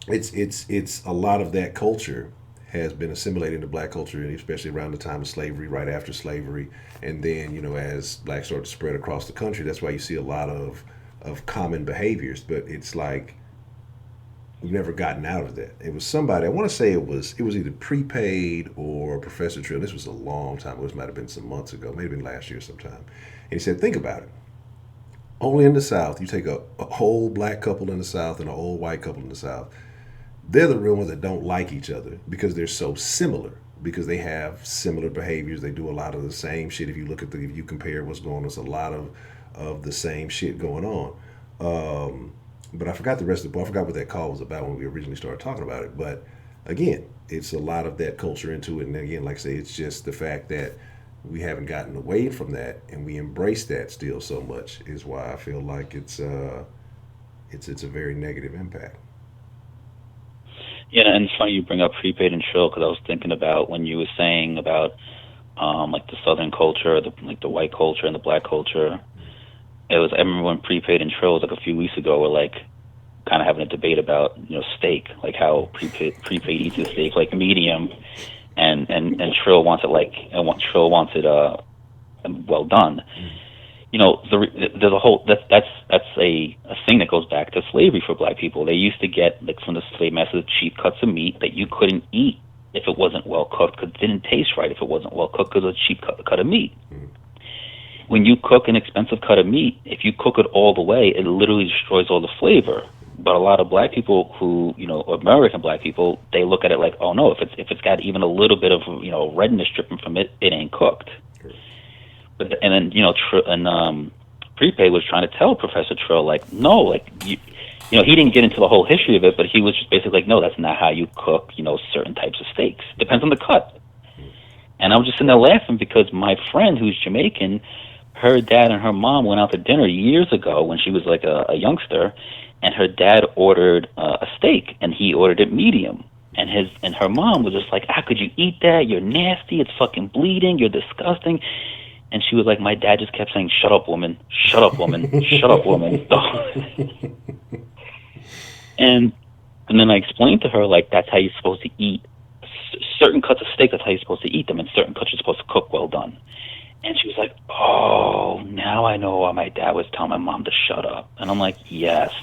it's a lot of that culture has been assimilated into black culture, and especially around the time of slavery, right after slavery, and then as blacks started to spread across the country, that's why you see a lot of common behaviors. But it's like we've never gotten out of that. It was somebody, I want to say it was either Prepaid or Professor Trill. This was a long time. This might have been some months ago, maybe been last year sometime. And he said, think about it. Only in the South, you take a whole black couple in the South and an old white couple in the South. They're the real ones that don't like each other because they're so similar, because they have similar behaviors. They do a lot of the same shit. If you compare what's going on, there's a lot of the same shit going on. But I forgot the rest of the book. I forgot what that call was about when we originally started talking about it. But again, it's a lot of that culture into it. And again, like I say, it's just the fact that we haven't gotten away from that, and we embrace that still so much, is why I feel like it's a very negative impact. Yeah, and it's funny you bring up Prepaid and Trill, because I was thinking about when you were saying about like the Southern culture, the white culture and the black culture. I remember when Prepaid and Trill, like a few weeks ago, were like kind of having a debate about steak, like how Prepaid eats his steak like medium, and Trill wants it well done. there's a whole that's a thing that goes back to slavery for black people. They used to get, like, from the slave masters, cheap cuts of meat that you couldn't eat if it wasn't well cooked, because it didn't taste right if it wasn't well cooked, because it was a cheap cut of meat. When you cook an expensive cut of meat, if you cook it all the way, it literally destroys all the flavor. But a lot of black people who, American black people, they look at it like, oh no, if it's got even a little bit of, redness dripping from it, it ain't cooked. But and then Prepaid was trying to tell Professor Trill, like, no, like, he didn't get into the whole history of it, but he was just basically like, no, that's not how you cook, certain types of steaks. Depends on the cut. And I was just sitting there laughing because my friend, who's Jamaican, her dad and her mom went out to dinner years ago when she was like a youngster, and her dad ordered a steak, and he ordered it medium. And her mom was just like, how could you eat that? You're nasty. It's fucking bleeding. You're disgusting. And she was like, my dad just kept saying, shut up, woman. Shut up, woman. Shut up, woman. And then I explained to her, like, that's how you're supposed to eat certain cuts of steak. That's how you're supposed to eat them, and certain cuts you're supposed to cook well done. And she was like, oh, now I know why my dad was telling my mom to shut up. And I'm like, yes.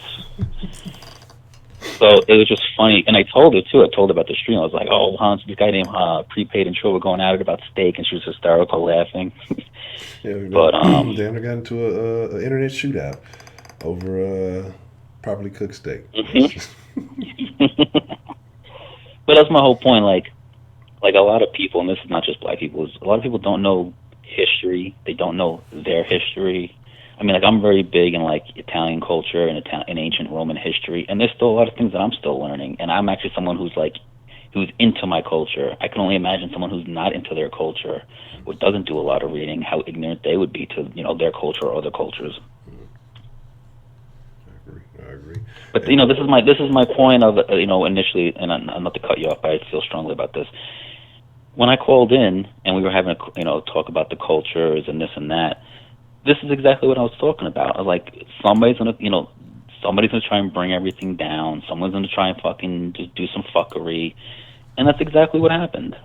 So it was just funny. And I told her, too. I told her about the stream. I was like, oh, Hans, this guy named Prepaid and Trill were going at it about steak. And she was hysterical laughing. Yeah, but damn, they got into an internet shootout over properly cooked steak. But that's my whole point. Like a lot of people, and this is not just black people, a lot of people don't know history. They don't know their history. I mean, like, I'm very big in, like, Italian culture and ancient Roman history, and there's still a lot of things that I'm still learning. And I'm actually someone who's into my culture. I can only imagine someone who's not into their culture, or doesn't do a lot of reading, how ignorant they would be to, their culture or other cultures. I agree. But this is my point of initially, and I'm not to cut you off, but I feel strongly about this. When I called in and we were having a talk about the cultures and this and that, this is exactly what I was talking about. I was like, somebody's gonna try and bring everything down. Someone's gonna try and fucking do some fuckery, and that's exactly what happened.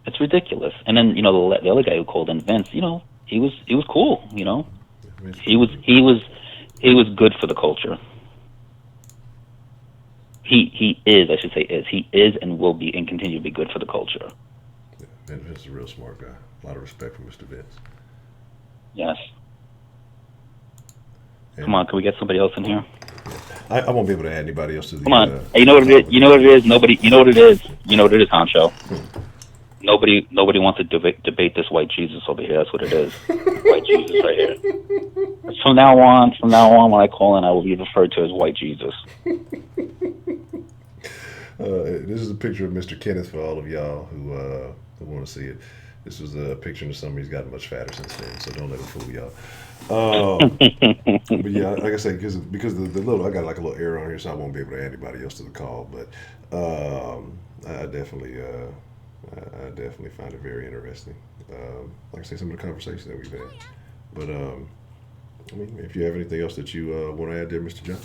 It's ridiculous. And then the other guy who called in, Vince, he was cool. He was good for the culture. He is and will be and continue to be good for the culture. Yeah, Vince is a real smart guy. A lot of respect for Mr. Vince. Yes. And come on, can we get somebody else in here? I won't be able to add anybody else to the. Come on, hey, you know what it is? You know what it is? Nobody. You know what it is? You know what it is, Honcho? Nobody wants to debate this white Jesus over here. That's what it is. White Jesus right here. From now on, when I call in, I will be referred to as white Jesus. This is a picture of Mr. Kenneth for all of y'all who want to see it. This was a picture of somebody who's gotten much fatter since then, so don't let him fool y'all. But yeah, like I said, because the little, I got like a little error on here, so I won't be able to add anybody else to the call. But I definitely find it very interesting. Like I say, some of the conversations that we've had. But I mean, if you have anything else that you want to add there, Mr. John.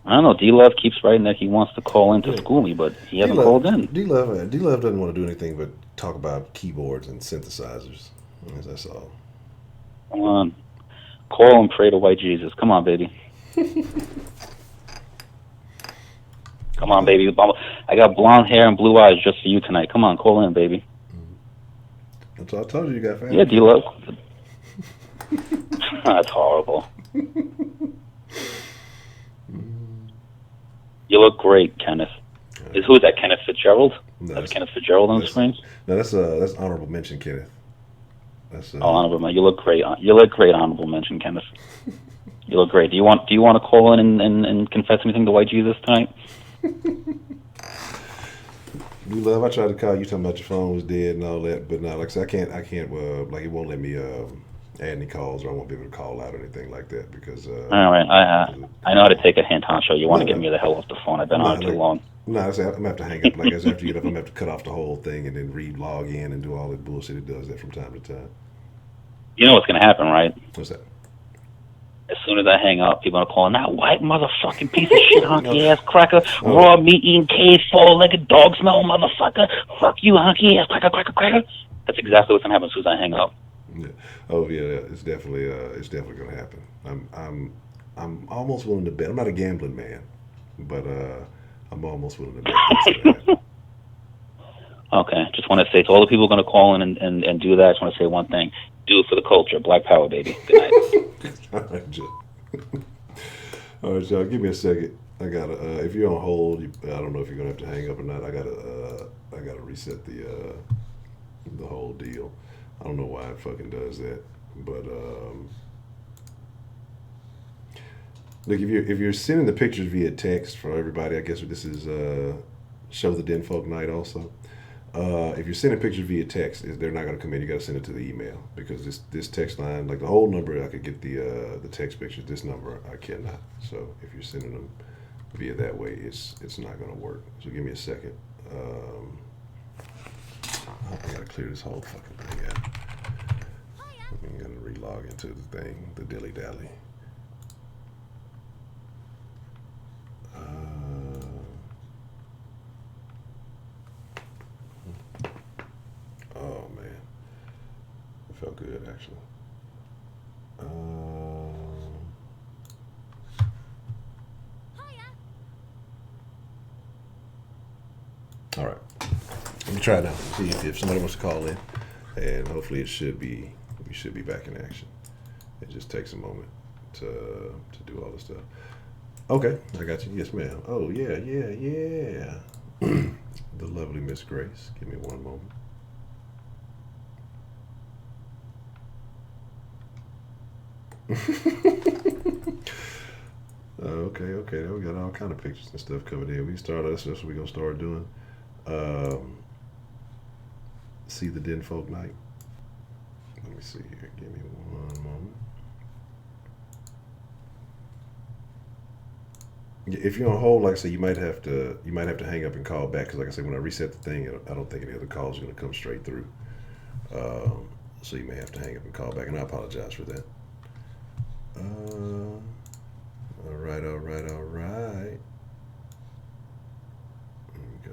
I don't know. D-Love keeps writing that he wants to call in to school me, but he hasn't called in. D-Love doesn't want to do anything but talk about keyboards and synthesizers. That's all. Come on. Call and pray to white Jesus. Come on, baby. Come on, baby. I got blonde hair and blue eyes just for you tonight. Come on, call in, baby. That's all I told you got family. Yeah, D-Love. That's horrible. You look great, Kenneth. Who is that, Kenneth Fitzgerald? No, that's Kenneth Fitzgerald on the screen? No, that's honorable mention, Kenneth. That's honorable mention. You look great. You look great, honorable mention, Kenneth. You look great. Do you want to call in and confess anything to white Jesus tonight? D-Love, I tried to call you talking about your phone was dead and all that, but no, like I said, I can't like, it won't let me add any calls, or I won't be able to call out or anything like that because. All right, I know how to take a hint, Honcho. You want to get me the hell off the phone? I've been on it too long. No, I'm gonna have to hang up. Like, after you get up, I'm gonna have to cut off the whole thing and then log in and do all that bullshit. It does that from time to time. You know what's gonna happen, right? What's that? As soon as I hang up, people are calling that white motherfucking piece of shit, honky ass cracker, raw meat eating cave, four-legged dog smell motherfucker. Fuck you, honky ass cracker. That's exactly what's gonna happen as soon as I hang up. Yeah. Oh yeah, it's definitely gonna happen. I'm almost willing to bet. I'm not a gambling man, but I'm almost willing to bet that's gonna happen. Okay, just want to say to all the people going to call in and do that, I just want to say one thing. Do it for the culture. Black power, baby. Good night. All right, Joe. All right, y'all. Give me a second. I gotta. If you're on hold, I don't know if you're gonna have to hang up or not. I gotta reset the whole deal. I don't know why it fucking does that, but look, if you're sending the pictures via text for everybody, I guess this is show the Den Folk night also. If you're sending pictures via text, they're not going to come in. You got to send it to the email because this text line, like the whole number, I could get the text pictures. This number, I cannot. So if you're sending them via that way, it's not going to work. So give me a second. I got to clear this whole fucking thing out. I'm going to relog into the thing, the dilly dally. Oh man, it felt good actually. All right, let me try it now. See if somebody wants to call in, and hopefully we should be back in action. It just takes a moment to do all this stuff. Okay, I got you. Yes, ma'am. Oh yeah. The lovely Miss Grace. Give me one moment. Okay. We got all kind of pictures and stuff coming in. That's what we're gonna start doing. See the Den Folk night. Let me see here. Give me one moment. If you're on hold, like I say, you might have to hang up and call back because, like I said, when I reset the thing, I don't think any other calls are gonna come straight through. So you may have to hang up and call back, and I apologize for that. All right. There we go.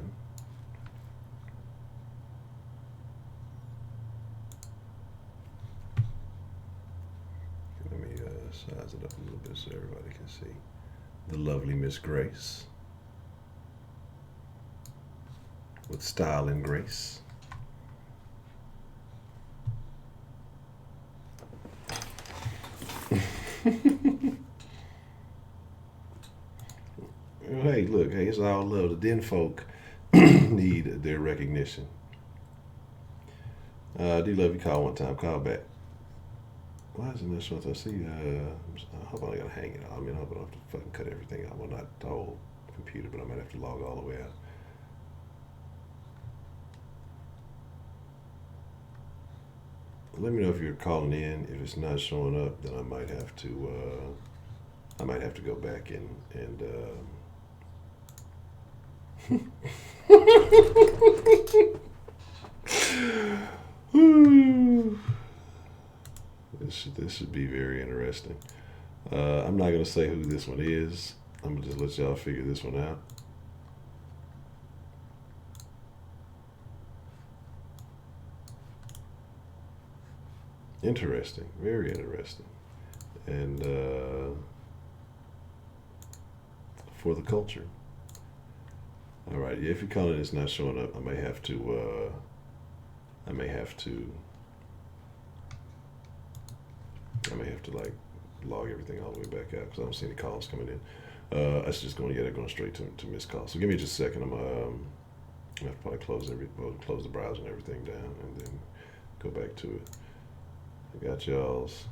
Let me size it up a little bit so everybody can see. The lovely Miss Grace with style and grace. Hey, look, it's all love. The Den Folk need their recognition. I do love you. Call one time. Call back. Why isn't this what I see? I hope I gotta hang it out. I hope I don't have to fucking cut everything out. Well, not the whole computer, but I might have to log all the way out. Let me know if you're calling in. If it's not showing up, then I might have to go back and This should be very interesting. I'm not gonna say who this one is. I'm gonna just let y'all figure this one out. Interesting, very interesting, and for the culture. All right, if you're calling, it's not showing up. I may have to like log everything all the way back out because I don't see any calls coming in. That's just going straight to missed calls. So give me just a second. I'm gonna have to probably close the browser and everything down, and then go back to it. I got y'all's.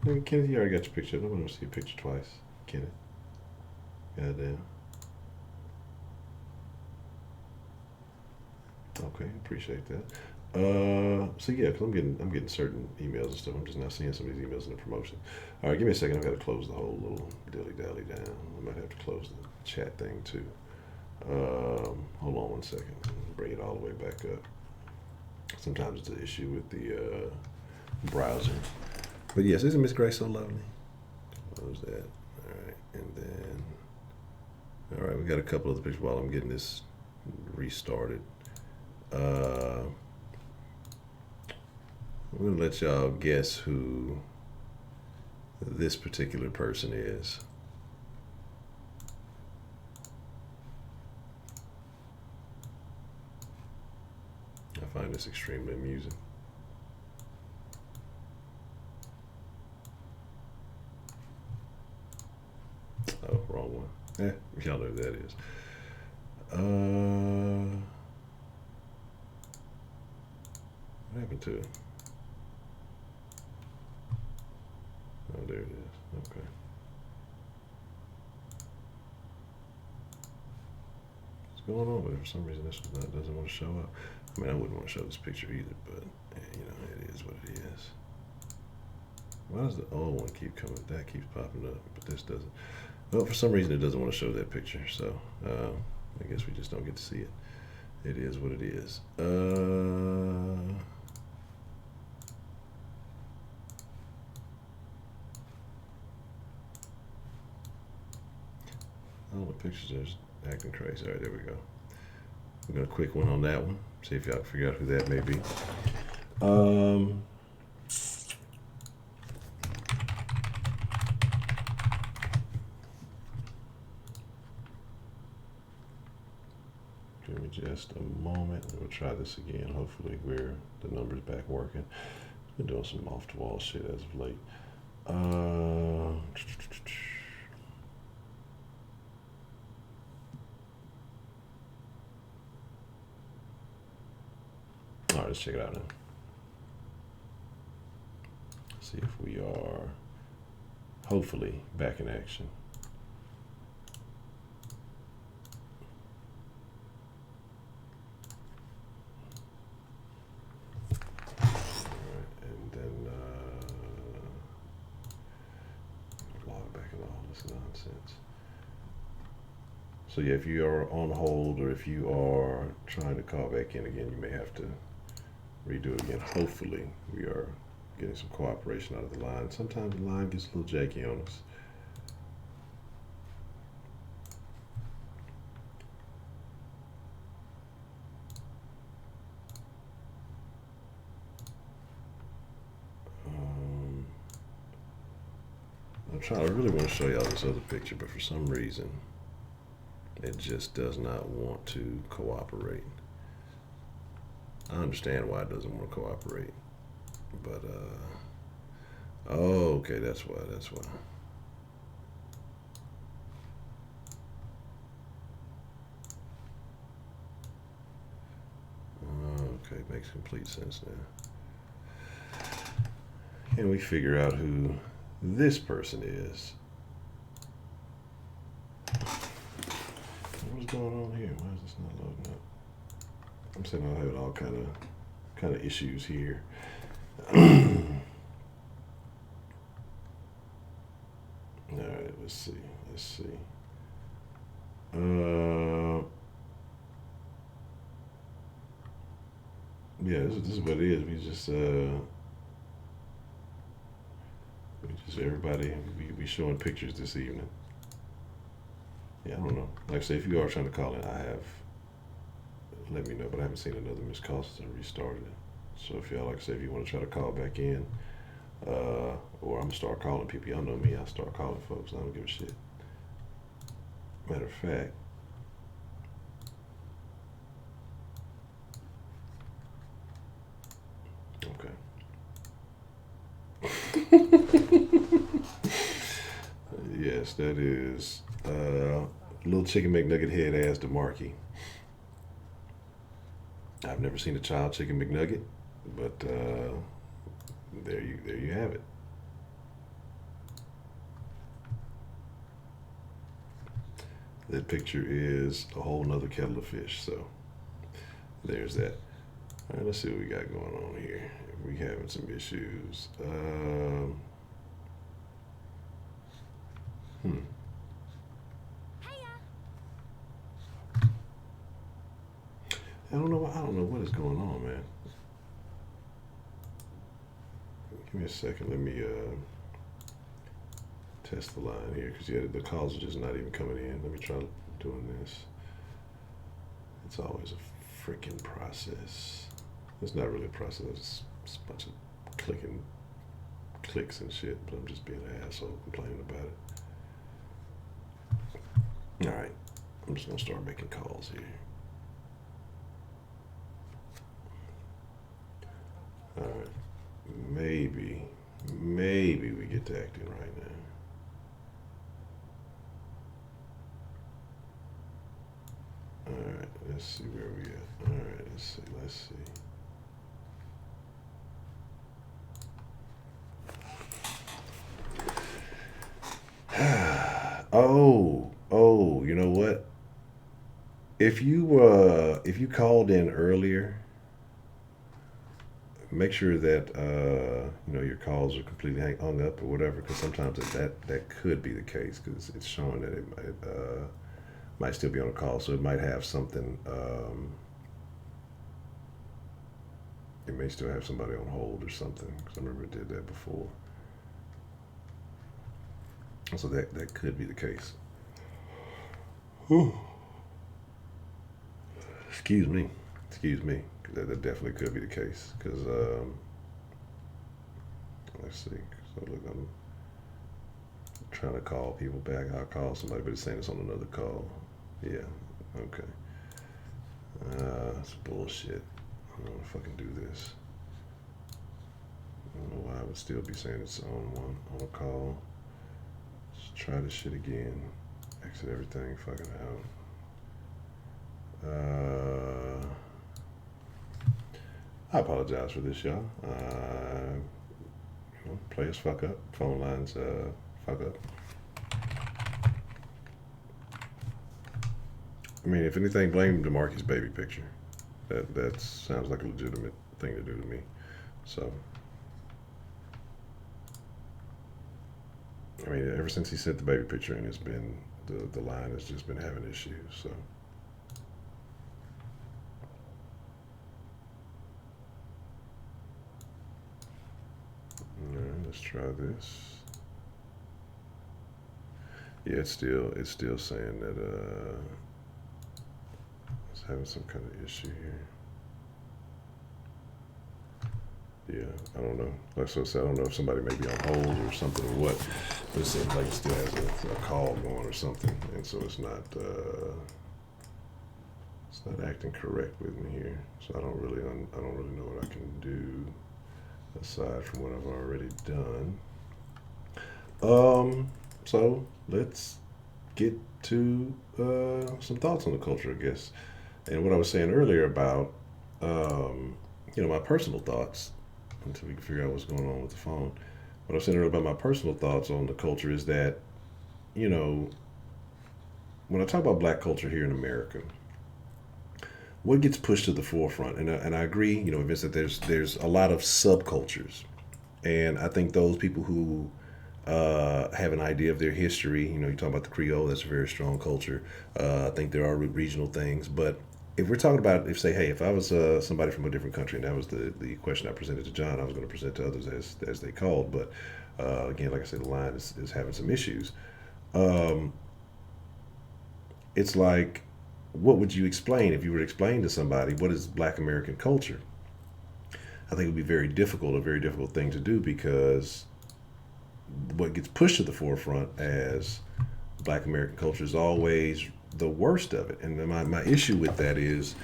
Kenneth, you already got your picture. I don't want to see your picture twice, Kenneth. Goddamn. Okay, appreciate that. So yeah, because I'm getting certain emails and stuff. I'm just not seeing some of these emails in the promotion. All right, give me a second. I've got to close the whole little dilly dally down. I might have to close the chat thing too. Hold on one second. Bring it all the way back up. Sometimes it's an issue with the browser. But yes, isn't Miss Grace so lovely? Close that. All right, and then we got a couple other pictures while I'm getting this restarted. I'm gonna let y'all guess who this particular person is. I find this extremely amusing. Oh, wrong one. Y'all know who that is. What happened to it? Oh, there it is. Okay. What's going on with it? For some reason, this doesn't want to show up. I mean, I wouldn't want to show this picture either, but you know, it is what it is. Why does the old one keep coming? That keeps popping up, but this doesn't. Well, for some reason, it doesn't want to show that picture, so I guess we just don't get to see it. It is what it is. All the pictures are just acting crazy. All right, there we go. We're gonna quick one on that one. See if y'all can figure out who that may be. Give me just a moment. We'll try this again. Hopefully, the number's back working. Been doing some off the wall shit as of late. All right, let's check it out now. See if we are hopefully back in action. All right, and then log back into all this nonsense. So yeah, if you are on hold or if you are trying to call back in again, you may have to redo it again. Hopefully, we are getting some cooperation out of the line. Sometimes the line gets a little janky on us. I really want to show y'all this other picture, but for some reason, it just does not want to cooperate. I understand why it doesn't want to cooperate, but oh, okay, that's why. Okay, makes complete sense now. Can we figure out who this person is? What's going on here? Why is this not loading up? I'm saying I'm having all kind of issues here. All right, let's see. Yeah, this is what it is. We just everybody we showing pictures this evening. Yeah, I don't know. Like I say, if you are trying to call in, let me know, but I haven't seen another missed call since I restarted it. So if y'all, like I say, if you want to try to call back in, or I'm gonna start calling people, y'all know me, I'll start calling folks. I don't give a shit. Matter of fact, okay. Yes, that is little chicken McNugget head ass DeMarkey. I've never seen a child chicken McNugget, but there you have it. That picture is a whole nother kettle of fish. So there's that. All right, let's see what we got going on here. We having some issues. I don't know what is going on, man. Give me a second. Let me test the line here, because yeah, the calls are just not even coming in. Let me try doing this. It's always a freaking process. It's not really a process. It's a bunch of clicking clicks and shit, but I'm just being an asshole complaining about it. All right, I'm just gonna start making calls here. All right, maybe we get to acting right now. All right, let's see where we at. All right, let's see. You know what? If you called in earlier, make sure that your calls are completely hung up or whatever, because sometimes that could be the case, because it's showing that it might still be on a call, so it might have something. It may still have somebody on hold or something, because I remember it did that before. So that could be the case. Whew. Excuse me. That definitely could be the case, because let's see. So look, I'm trying to call people back. I'll call somebody, but it's saying it's on another call. Yeah. Okay. That's bullshit. I don't know if I can do this. I don't know why I would still be saying it's on a call. Let's try this shit again. Exit everything. Fucking out. I apologize for this, y'all. Players fuck up. Phone lines fuck up. I mean, if anything, blame DeMarcus' baby picture. That sounds like a legitimate thing to do to me. So, I mean, ever since he sent the baby picture in, it's been the line has just been having issues. So. Let's try this. Yeah, it's still saying that it's having some kind of issue here. Yeah, I don't know. Like I said, I don't know if somebody may be on hold or something or what. But it seems like it still has a call going or something, and so it's not acting correct with me here. So I don't really know what I can do aside from what I've already done. So let's get to some thoughts on the culture, I guess. And what I was saying earlier about, my personal thoughts, until we can figure out what's going on with the phone. What I was saying earlier about my personal thoughts on the culture is that, when I talk about black culture here in America, what gets pushed to the forefront, and I agree, Vince, that there's a lot of subcultures, and I think those people who have an idea of their history, you talk about the Creole, that's a very strong culture. I think there are regional things, but if we're talking about, if I was somebody from a different country, and that was the question I presented to John, I was going to present to others as they called, but again, like I said, the line is having some issues. It's like, what would you explain if you were to explain to somebody what is Black American culture? I think it would be a very difficult thing to do, because what gets pushed to the forefront as Black American culture is always the worst of it. And my issue with that is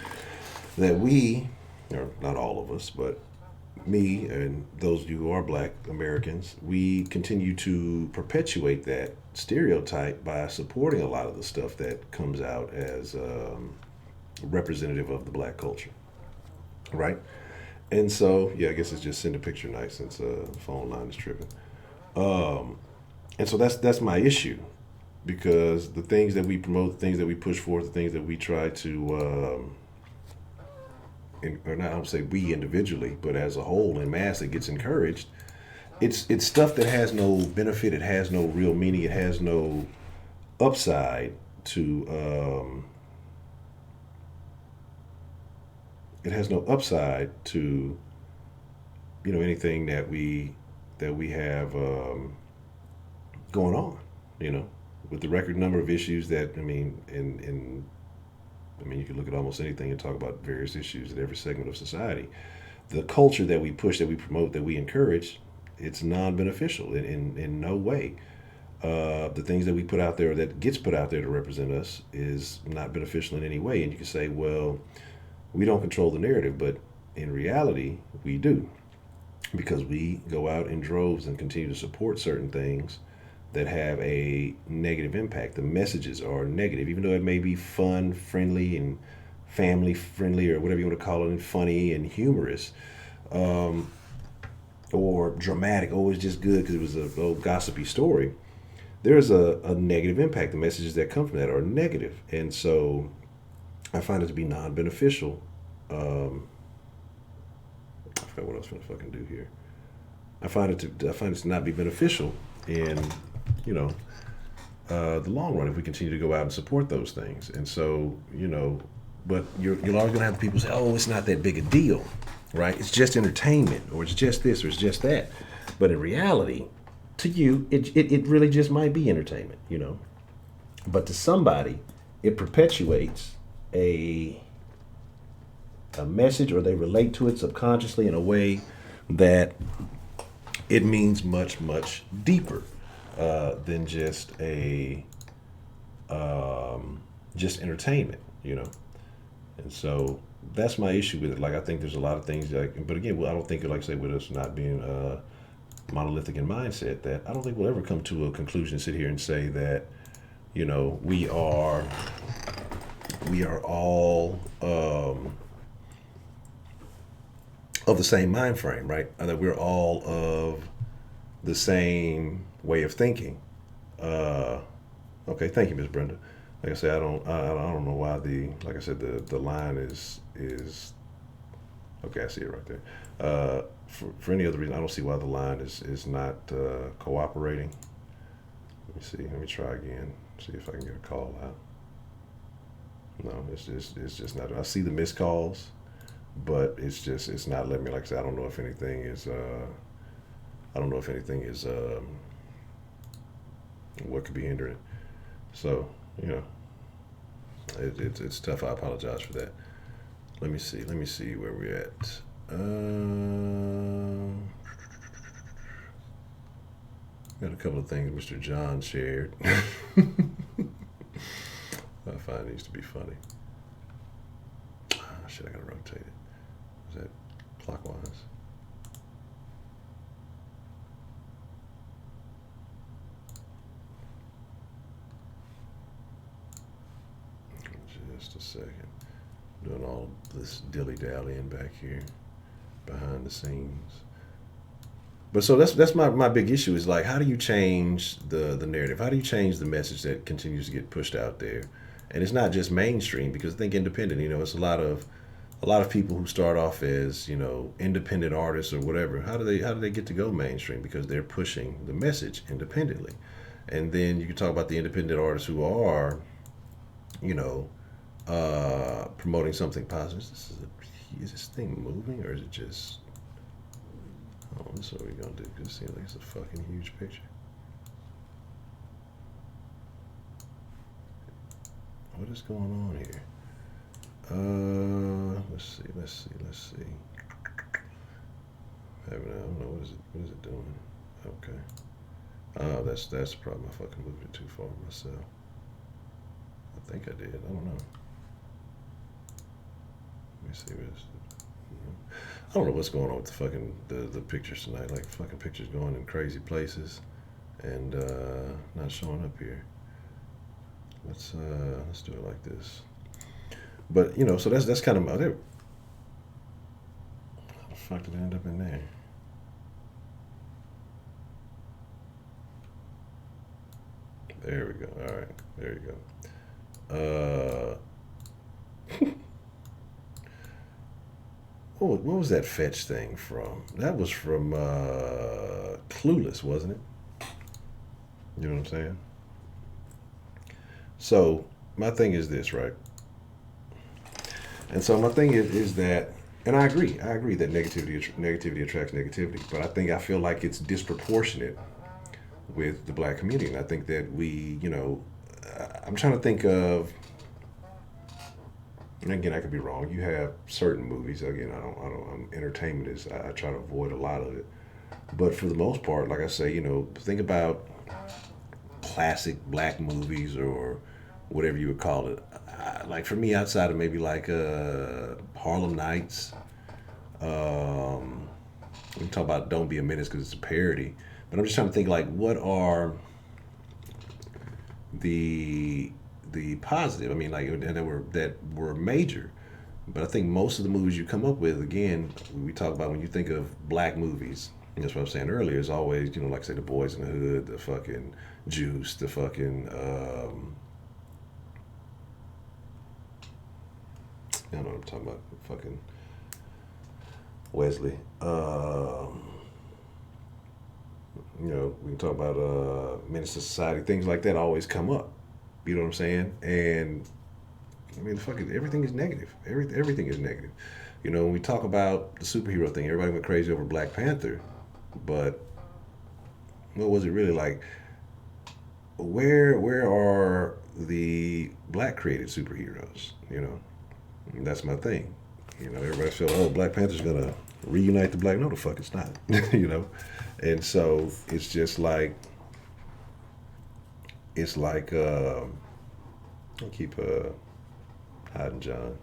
that we, or not all of us, but me and those of you who are Black Americans, we continue to perpetuate that stereotype by supporting a lot of the stuff that comes out as representative of the Black culture, right? And so, yeah, I guess it's just send a picture night, since the phone line is tripping. And so that's my issue, because the things that we promote, the things that we push forth, the things that we try to, or not, I don't say we individually, but as a whole, in mass, it gets encouraged. It's stuff that has no benefit. It has no real meaning. It has no upside to. It has no upside to. Anything that we have going on. With the record number of issues that you can look at almost anything and talk about various issues in every segment of society. the culture that we push, that we promote, that we encourage, it's non-beneficial in no way. The things that we put out there, that gets put out there to represent us, is not beneficial in any way. And you can say, well, we don't control the narrative, but in reality, we do, because we go out in droves and continue to support certain things that have a negative impact. The messages are negative, even though it may be fun, friendly, and family friendly, or whatever you want to call it, and funny and humorous, or dramatic. Oh, it's just good because it was a old gossipy story. There's a negative impact. The messages that come from that are negative, and so I find it to be non-beneficial. I forgot what I was going to fucking do here. I find it to not be beneficial in, the long run if we continue to go out and support those things. And so, but you're always going to have people say, oh, it's not that big a deal, right? It's just entertainment, or it's just this, or it's just that. But in reality, to you, it really just might be entertainment, But to somebody, it perpetuates a message, or they relate to it subconsciously in a way that it means much, much deeper than just just entertainment, And so that's my issue with it. Like, I think there's a lot of things, but again, I don't think, like I say, with us not being monolithic in mindset, that I don't think we'll ever come to a conclusion, sit here and say that, we are all of the same mind frame, right? And that we're all of the same way of thinking. Okay, thank you, Miss Brenda. Like I said, I don't know why like I said, the line is okay. I see it right there. For any other reason, I don't see why the line is not cooperating. Let me see. Let me try again. See if I can get a call out. No, it's just not. I see the missed calls, but it's not letting me. Like I said, I don't know if anything is what could be hindering. So it's tough. I apologize for that. Let me see where we're at. Got a couple of things Mr. John shared. I find these to be funny. Shit, I gotta rotate it. Is that clockwise? Just a second. Doing all this dilly-dallying back here behind the scenes. But so that's my big issue, is like, how do you change the narrative? How do you change the message that continues to get pushed out there? And it's not just mainstream, because I think independent, it's a lot of people who start off as, independent artists or whatever. How do they get to go mainstream? Because they're pushing the message independently. And then you can talk about the independent artists who are, promoting something positive. Is this thing moving, or is it just? Oh, that's what we're gonna do, because it seems like it's a fucking huge picture. What is going on here? Let's see. I don't know, what is it doing? Okay. That's the problem. I fucking moved it too far myself. I think I did. I don't know. Let me see what it's. I don't know what's going on with the fucking the pictures tonight. Like, fucking pictures going in crazy places and not showing up here. Let's do it like this. But so that's kind of how the fuck did it end up in there? There we go. All right, there you go. What was that fetch thing from? That was from Clueless, wasn't it? You know what I'm saying? So my thing is this, right? And so my thing is that, and I agree that negativity attracts negativity, but I feel like it's disproportionate with the black community. And I think that we, I'm trying to think of, and again, I could be wrong. You have certain movies. Again, entertainment is. I try to avoid a lot of it. But for the most part, like I say, think about classic black movies or whatever you would call it. Like for me, outside of maybe like Harlem Nights. We talk about Don't Be a Menace because it's a parody. But I'm just trying to think like what are the positive. I mean, like that were major. But I think most of the movies you come up with, again, we talk about when you think of black movies. And that's what I was saying earlier. Is always, like say, the Boys in the Hood, the fucking Juice, the fucking I don't know what I'm talking about. Fucking Wesley. We can talk about Menace to Society. Things like that always come up. You know what I'm saying? And I mean, fucking everything is negative. Everything is negative. When we talk about the superhero thing, everybody went crazy over Black Panther, but what was it really like? Where are the black created superheroes? And that's my thing. Everybody felt, oh, Black Panther's gonna reunite the black. No, the fuck it's not. And so it's just like I keep hiding John.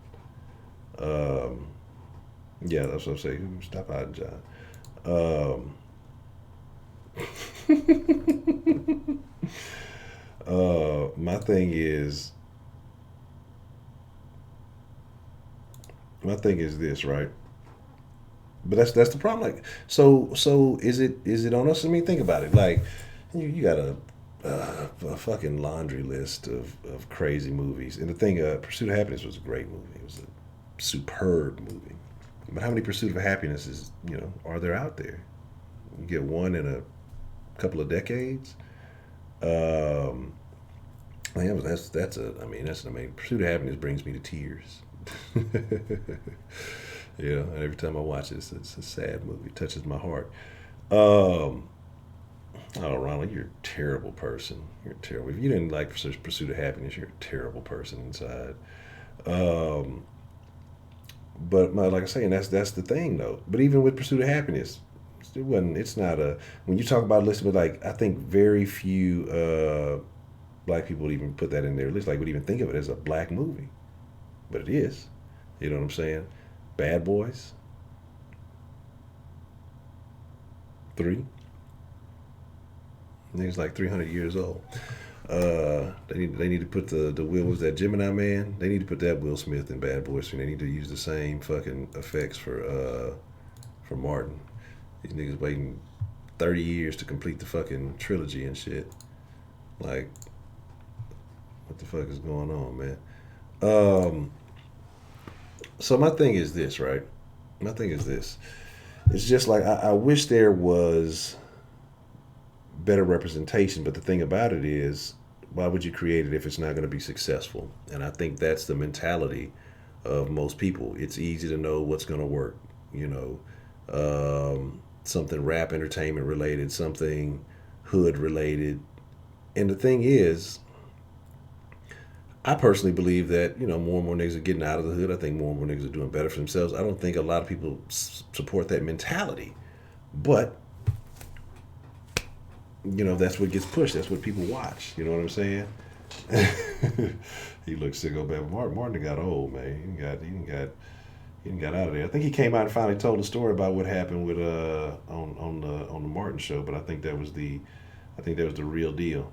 Yeah, that's what I'm saying. Stop hiding John. My thing is this, right? But that's the problem. Like, so is it on us? I mean, think about it. Like, you got a fucking laundry list of crazy movies. And the thing, Pursuit of Happiness was a great movie. It was a superb movie. But how many Pursuit of Happinesses, are there out there? You get one in a couple of decades. That's an amazing. Pursuit of Happiness brings me to tears. Every time I watch it, it's a sad movie. It touches my heart. Oh, Ronald, you're a terrible person. You're terrible. If you didn't like Pursuit of Happiness, you're a terrible person inside. But like I say, and that's the thing though. But even with Pursuit of Happiness, it's not a, when you talk about listening, like I think very few black people would even put that in their list, like would even think of it as a black movie. But it is. You know what I'm saying? Bad Boys 3. Nigga's like 300 years old. They need to put the Will, was that Gemini Man? They need to put that Will Smith in Bad Boys 3. They need to use the same fucking effects for Martin. These niggas waiting 30 years to complete the fucking trilogy and shit. Like, what the fuck is going on, man? So my thing is this, right? My thing is this. It's just like I wish there was better representation, but the thing about it is, why would you create it if it's not going to be successful? And I think that's the mentality of most people. It's easy to know what's going to work, something rap entertainment related, something hood related. And the thing is, I personally believe that, more and more niggas are getting out of the hood. I think more and more niggas are doing better for themselves. I don't think a lot of people support that mentality. But, that's what gets pushed. That's what people watch. You know what I'm saying? He looks sick, bad. Martin got old, man. He got out of there. I think he came out and finally told a story about what happened with on the Martin show. But I think that was the real deal.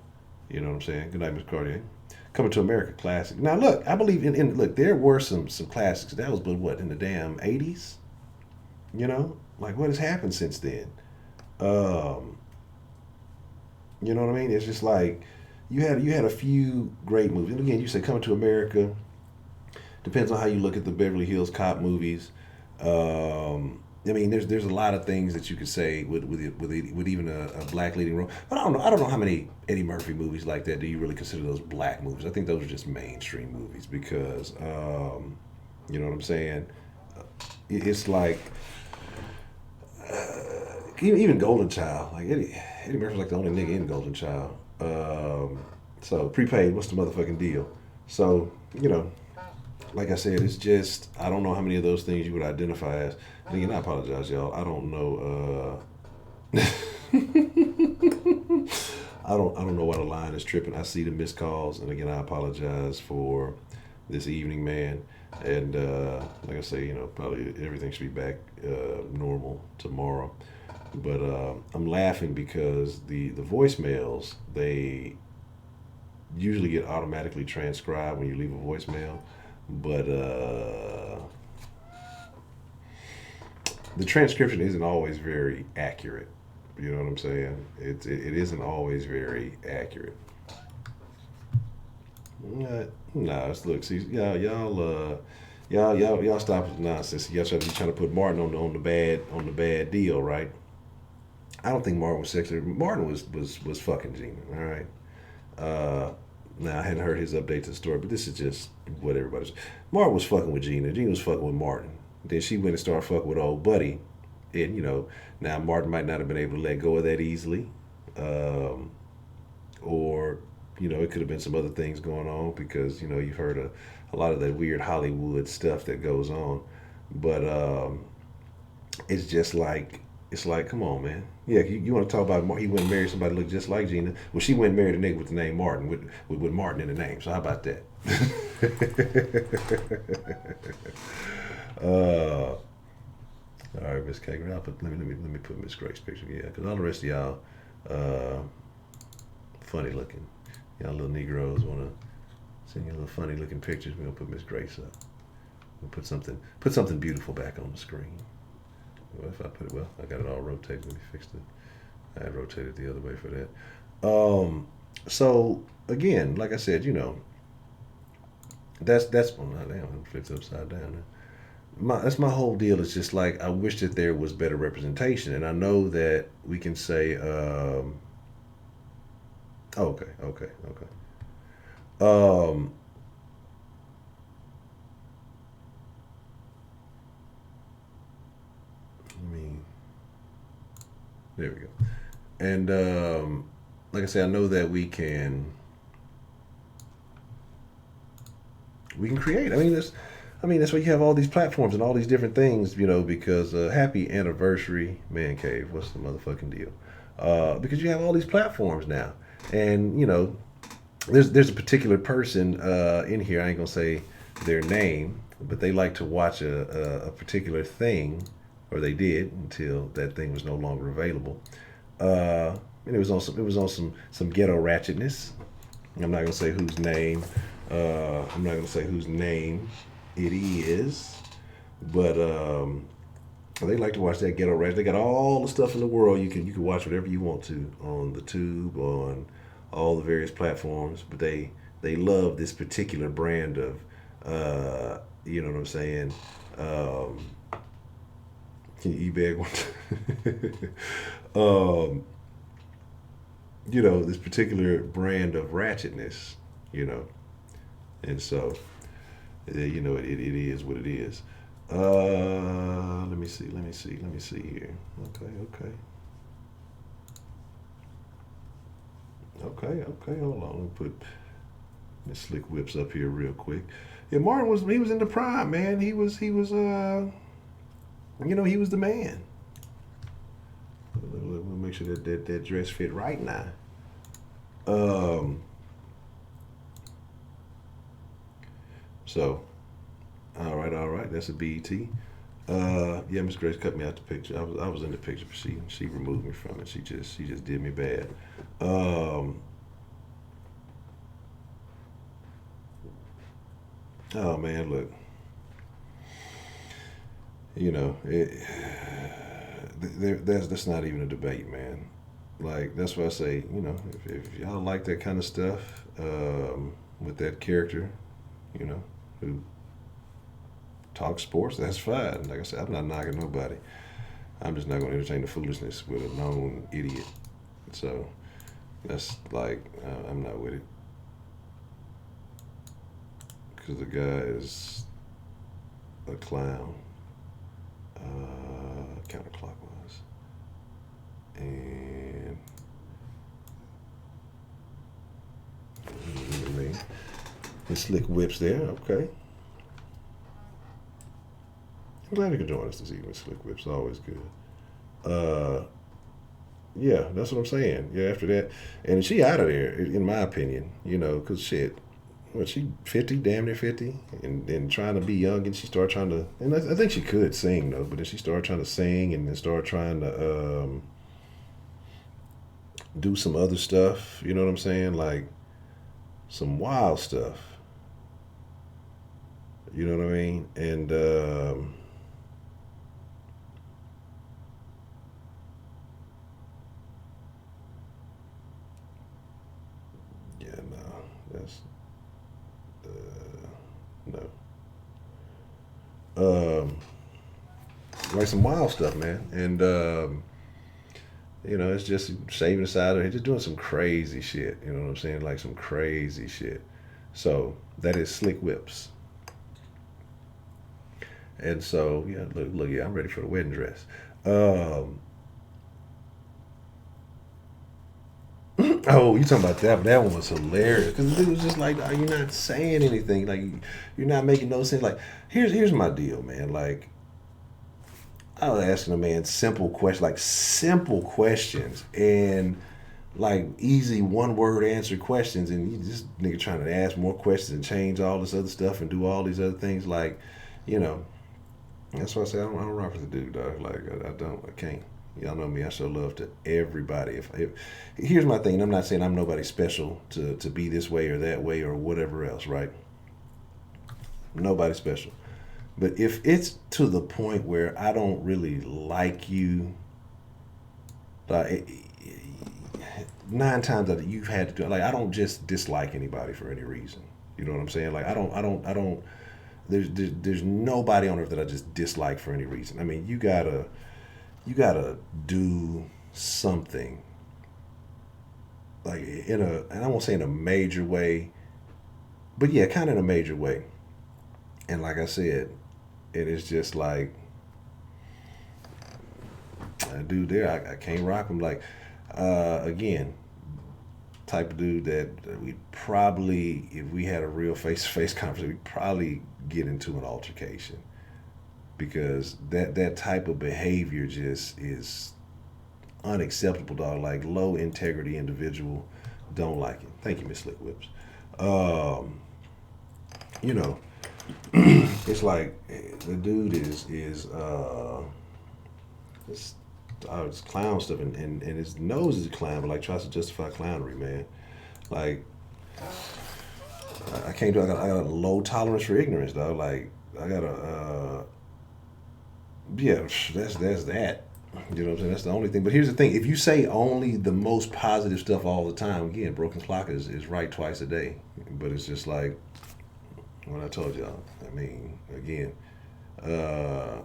You know what I'm saying? Good night, Miss Cartier. Coming to America classic. Now look, I believe in look, there were some classics. That was, but what, in the damn 80s? Like what has happened since then? You know what I mean? It's just like you had a few great movies. And again, you said Coming to America. Depends on how you look at the Beverly Hills Cop movies. I mean, there's a lot of things that you could say with even a black leading role. But I don't know how many Eddie Murphy movies like that do you really consider those black movies? I think those are just mainstream movies because, you know what I'm saying? It's like even Golden Child. Like Eddie Murphy's like the only nigga in Golden Child. So Prepaid, what's the motherfucking deal? So like I said, it's just I don't know how many of those things you would identify as. And again, I apologize, y'all. I don't know. I don't know why the line is tripping. I see the missed calls, and again, I apologize for this evening, man. And like I say, probably everything should be back normal tomorrow. But I'm laughing because the voicemails, they usually get automatically transcribed when you leave a voicemail, but the transcription isn't always very accurate. You know what I'm saying? It isn't always very accurate. Nah, look, see, y'all stop with the nonsense. Y'all trying to put Martin on the bad deal, right? I don't think Martin was sexy. Martin was fucking Gina. All right. Now I hadn't heard his update to the story, but this is just what everybody's. Martin was fucking with Gina. Gina was fucking with Martin. Then she went and started fucking with old buddy, and now Martin might not have been able to let go of that easily, or it could have been some other things going on because you've heard a lot of that weird Hollywood stuff that goes on, but it's just like. It's like, come on, man. Yeah, you want to talk about he went and married somebody who looked just like Gina. Well, she went and married a nigga with the name Martin, with Martin in the name. So how about that? All right, Miss Kagan. Let me put Miss Grace's picture. Yeah, because all the rest of y'all, funny looking. Y'all little Negroes want to send you little funny looking pictures. We're gonna put Miss Grace up. We'll put something beautiful back on the screen. Well, if I put it, I got it all rotated. Let me fix it. I had rotated the other way for that. So again, like I said, that's well, not damn, I'm flipped upside down. That's my whole deal. It's just like I wish that there was better representation, and I know that we can say, okay. There we go. And like I said, I know that we can create. I mean, that's why you have all these platforms and all these different things, because happy anniversary, Man Cave. What's the motherfucking deal? Because you have all these platforms now, and there's a particular person in here. I ain't gonna say their name, but they like to watch a particular thing. Or they did until that thing was no longer available. And it was on some ghetto ratchetness. I'm not gonna say whose name. I'm not gonna say whose name it is, but they like to watch that ghetto ratchet. They got all the stuff in the world. You can watch whatever you want to on the tube, on all the various platforms. But they love this particular brand of, you know what I'm saying. Can you e-bag one? This particular brand of ratchetness, and so, it is what it is. Let me see here. Okay, hold on. Let me put Miss Slick Whips up here real quick. Yeah, Martin he was in the prime, man. He was he was the man. We'll make sure that dress fit right now. So, all right. That's a BET. Yeah, Miss Grace cut me out the picture. I was in the picture, but she removed me from it. She just did me bad. Oh man, look. That's not even a debate, man. Like that's why I say, if y'all like that kind of stuff, with that character, who talks sports, that's fine. Like I said, I'm not knocking nobody. I'm just not going to entertain the foolishness with a known idiot. So that's like, I'm not with it. Because the guy is a clown. Counterclockwise. And me. The Slick Whips there, okay. I'm glad you could join us this evening, Slick Whip's always good. Yeah, that's what I'm saying. Yeah, after that, and she out of there, in my opinion, because shit, well, she 50, damn near 50, and trying to be young, and she started trying to, and I think she could sing though, but then she started trying to sing, and then started trying to do some other stuff. You know what I'm saying? Like some wild stuff. You know what I mean? And yeah, no, that's no. Like some wild stuff, man, and it's just shaving the side of it, just doing some crazy shit. You know what I'm saying? Like some crazy shit. So that is Slick Whips. And so, yeah, look, yeah, I'm ready for the wedding dress. Um, oh, you talking about that? But that one was hilarious because it was just like, are you not saying anything? Like, you're not making no sense. Like, here's my deal, man. Like, I was asking a man simple questions, and like easy one word answer questions, and you this nigga trying to ask more questions and change all this other stuff and do all these other things. Like, you know, that's why I say I don't rock with the dude, dog. Like, I can't. Y'all know me. I show love to everybody. If here's my thing, and I'm not saying I'm nobody special to be this way or that way or whatever else, right? Nobody special. But if it's to the point where I don't really like you, like 9 times out of you've had to do like I don't just dislike anybody for any reason. You know what I'm saying? Like I don't. There's nobody on earth that I just dislike for any reason. I mean, you gotta do something like and I won't say in a major way, but yeah, kind of in a major way. And like I said, it is just like a dude there. I can't rock him. Like again, type of dude that we probably, if we had a real face to face conversation, we'd probably get into an altercation because that type of behavior just is unacceptable, dog. Like low integrity individual, don't like it. Thank you, Miss Slick Whips. Um, you know, it's like the dude it's clown stuff, and his nose is a clown, but like tries to justify clownery, man. Like I can't do. I got a low tolerance for ignorance, dog. Like I got a yeah. That's that. You know what I'm saying? That's the only thing. But here's the thing: if you say only the most positive stuff all the time, again, broken clock is right twice a day. But it's just like when I told y'all. I mean, again, uh,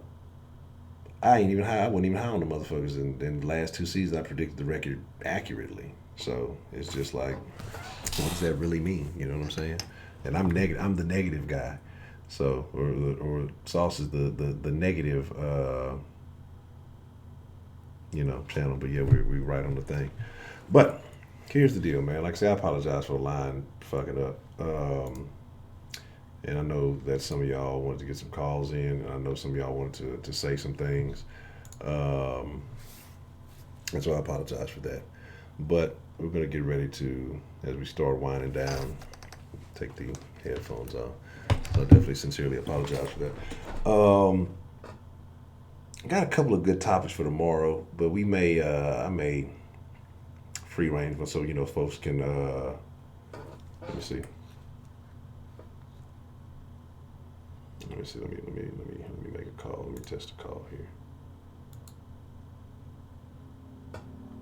I wasn't even high on the motherfuckers. In the last 2 seasons, I predicted the record accurately. So it's just like, what does that really mean? You know what I'm saying? And I'm negative. I'm the negative guy. So or Sauce is the negative. Channel. But yeah, we right on the thing. But here's the deal, man. Like I say, I apologize for the line fucking up. And I know that some of y'all wanted to get some calls in, and I know some of y'all wanted to say some things. And so I apologize for that. But we're going to get ready to, as we start winding down, take the headphones off. So I definitely sincerely apologize for that. Got a couple of good topics for tomorrow, but we may, I may free range one so, folks can, let me see. Let me see. Let me make a call. Let me test a call here.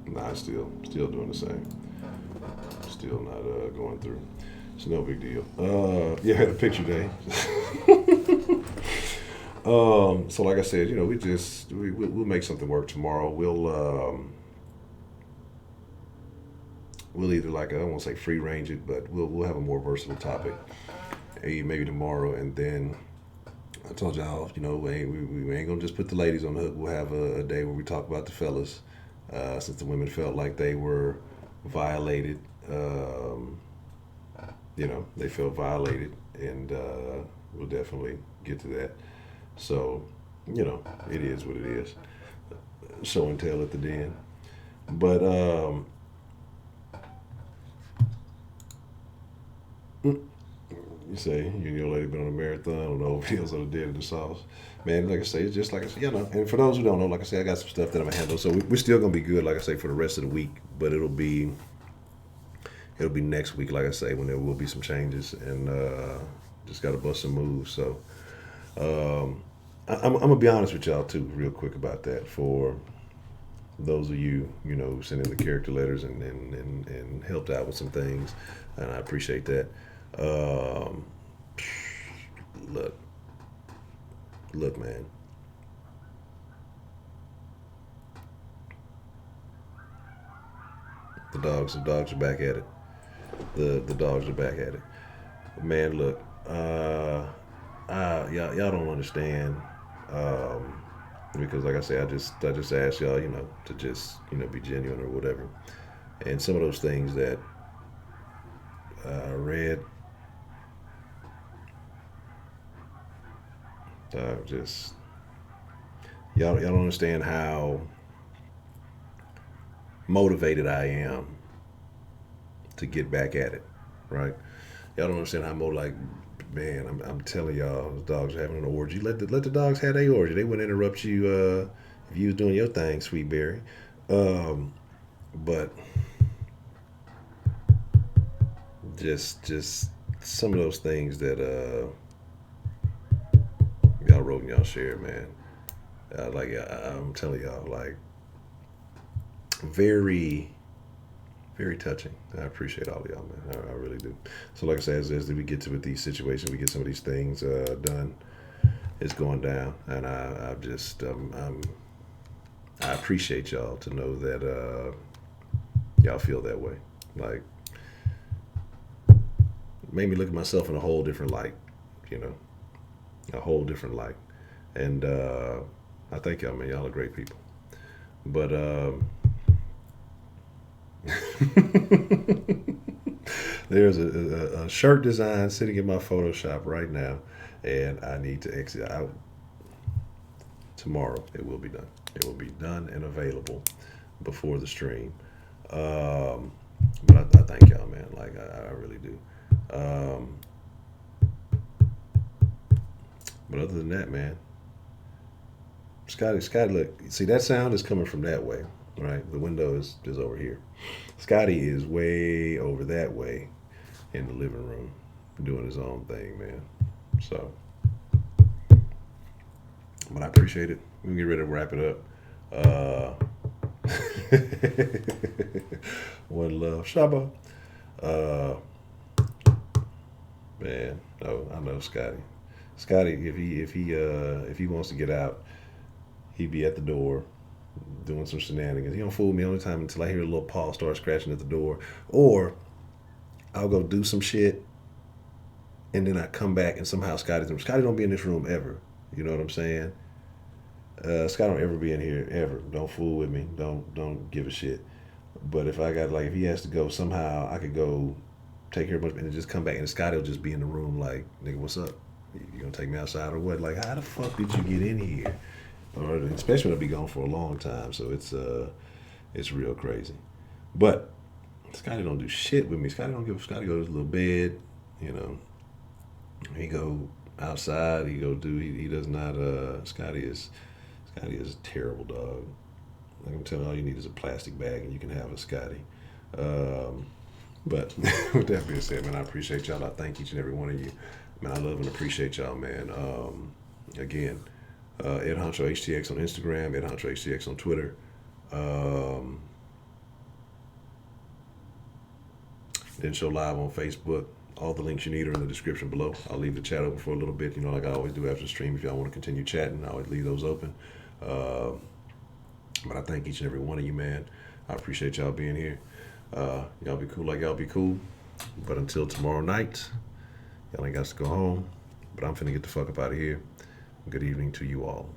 Nah, still doing the same. Still not going through. It's no big deal. Yeah, I had a picture day. So like I said, we'll make something work tomorrow. We'll either I don't want to say free range it, but we'll have a more versatile topic. Maybe tomorrow, and then I told y'all, we ain't gonna just put the ladies on the hook. We'll have a day where we talk about the fellas, since the women felt like they were violated. They felt violated, and we'll definitely get to that. So, you know, it is what it is. Show and tell at the den. But you say you and your lady been on a marathon on the old wheels on the dead of the sauce. Man, like I say, it's just like I say, you know. And for those who don't know, like I say, I got some stuff that I'm gonna handle. So we're still gonna be good, like I say, for the rest of the week. But it'll be next week, like I say, when there will be some changes and just gotta bust some moves. So I'm gonna be honest with y'all too, real quick about that. For those of you, you know, who sent in the character letters and helped out with some things, and I appreciate that. Um, look, man. The dogs are back at it. The dogs are back at it. Man, look, y'all don't understand. Because like I say, I just asked y'all, you know, to just, you know, be genuine or whatever. And some of those things that I read, just y'all don't understand how motivated I am to get back at it, right? Y'all don't understand how like, man, I'm telling y'all, the dogs are having an orgy. Let the dogs have their orgy. They wouldn't interrupt you if you was doing your thing, Sweet Berry. But just some of those things that y'all wrote and y'all shared, man. I'm telling y'all, like, very, very touching. I appreciate all of y'all, man. I really do. So, like I said, as we get to these situations, we get some of these things done. It's going down, and I just I appreciate y'all to know that y'all feel that way. Like, made me look at myself in a whole different light, you know, a whole different light. And I thank y'all, man. Y'all are great people. But there's a shirt design sitting in my Photoshop right now, and I need to exit out. Tomorrow it will be done. It will be done and available before the stream. But I thank y'all, man. Like, I really do. But other than that, man, Scotty, look, see, that sound is coming from that way, right? The window is over here. Scotty is way over that way in the living room doing his own thing, man. So, but I appreciate it. We can get ready to wrap it up. One love, Shabba. Man, no, I know Scotty. Scotty, if he wants to get out, he'd be at the door doing some shenanigans. He don't fool me only time until I hear a little paw start scratching at the door, or I'll go do some shit, and then I come back and somehow Scotty don't be in this room ever. You know what I'm saying? Scott don't ever be in here ever. Don't fool with me. Don't give a shit. But if if he has to go somehow, I could go take care of it and just come back, and Scotty will just be in the room like, nigga, what's up? You gonna take me outside or what? Like, how the fuck did you get in here? Or especially when I'll be gone for a long time, so it's real crazy. But Scotty don't do shit with me. Scotty go to his little bed, you know. He go outside. He does not. Scotty is a terrible dog. Like I'm telling you, all you need is a plastic bag and you can have a Scotty. But with that being said, man, I appreciate y'all. I thank each and every one of you. Man, I love and appreciate y'all, man. Again, Ed Honcho HTX on Instagram, Ed Honcho HTX on Twitter. Then show live on Facebook. All the links you need are in the description below. I'll leave the chat open for a little bit, you know, like I always do after the stream. If y'all want to continue chatting, I always leave those open. But I thank each and every one of you, man. I appreciate y'all being here. Y'all be cool like y'all be cool. But until tomorrow night, y'all ain't got to go home. But I'm finna get the fuck up out of here. Good evening to you all.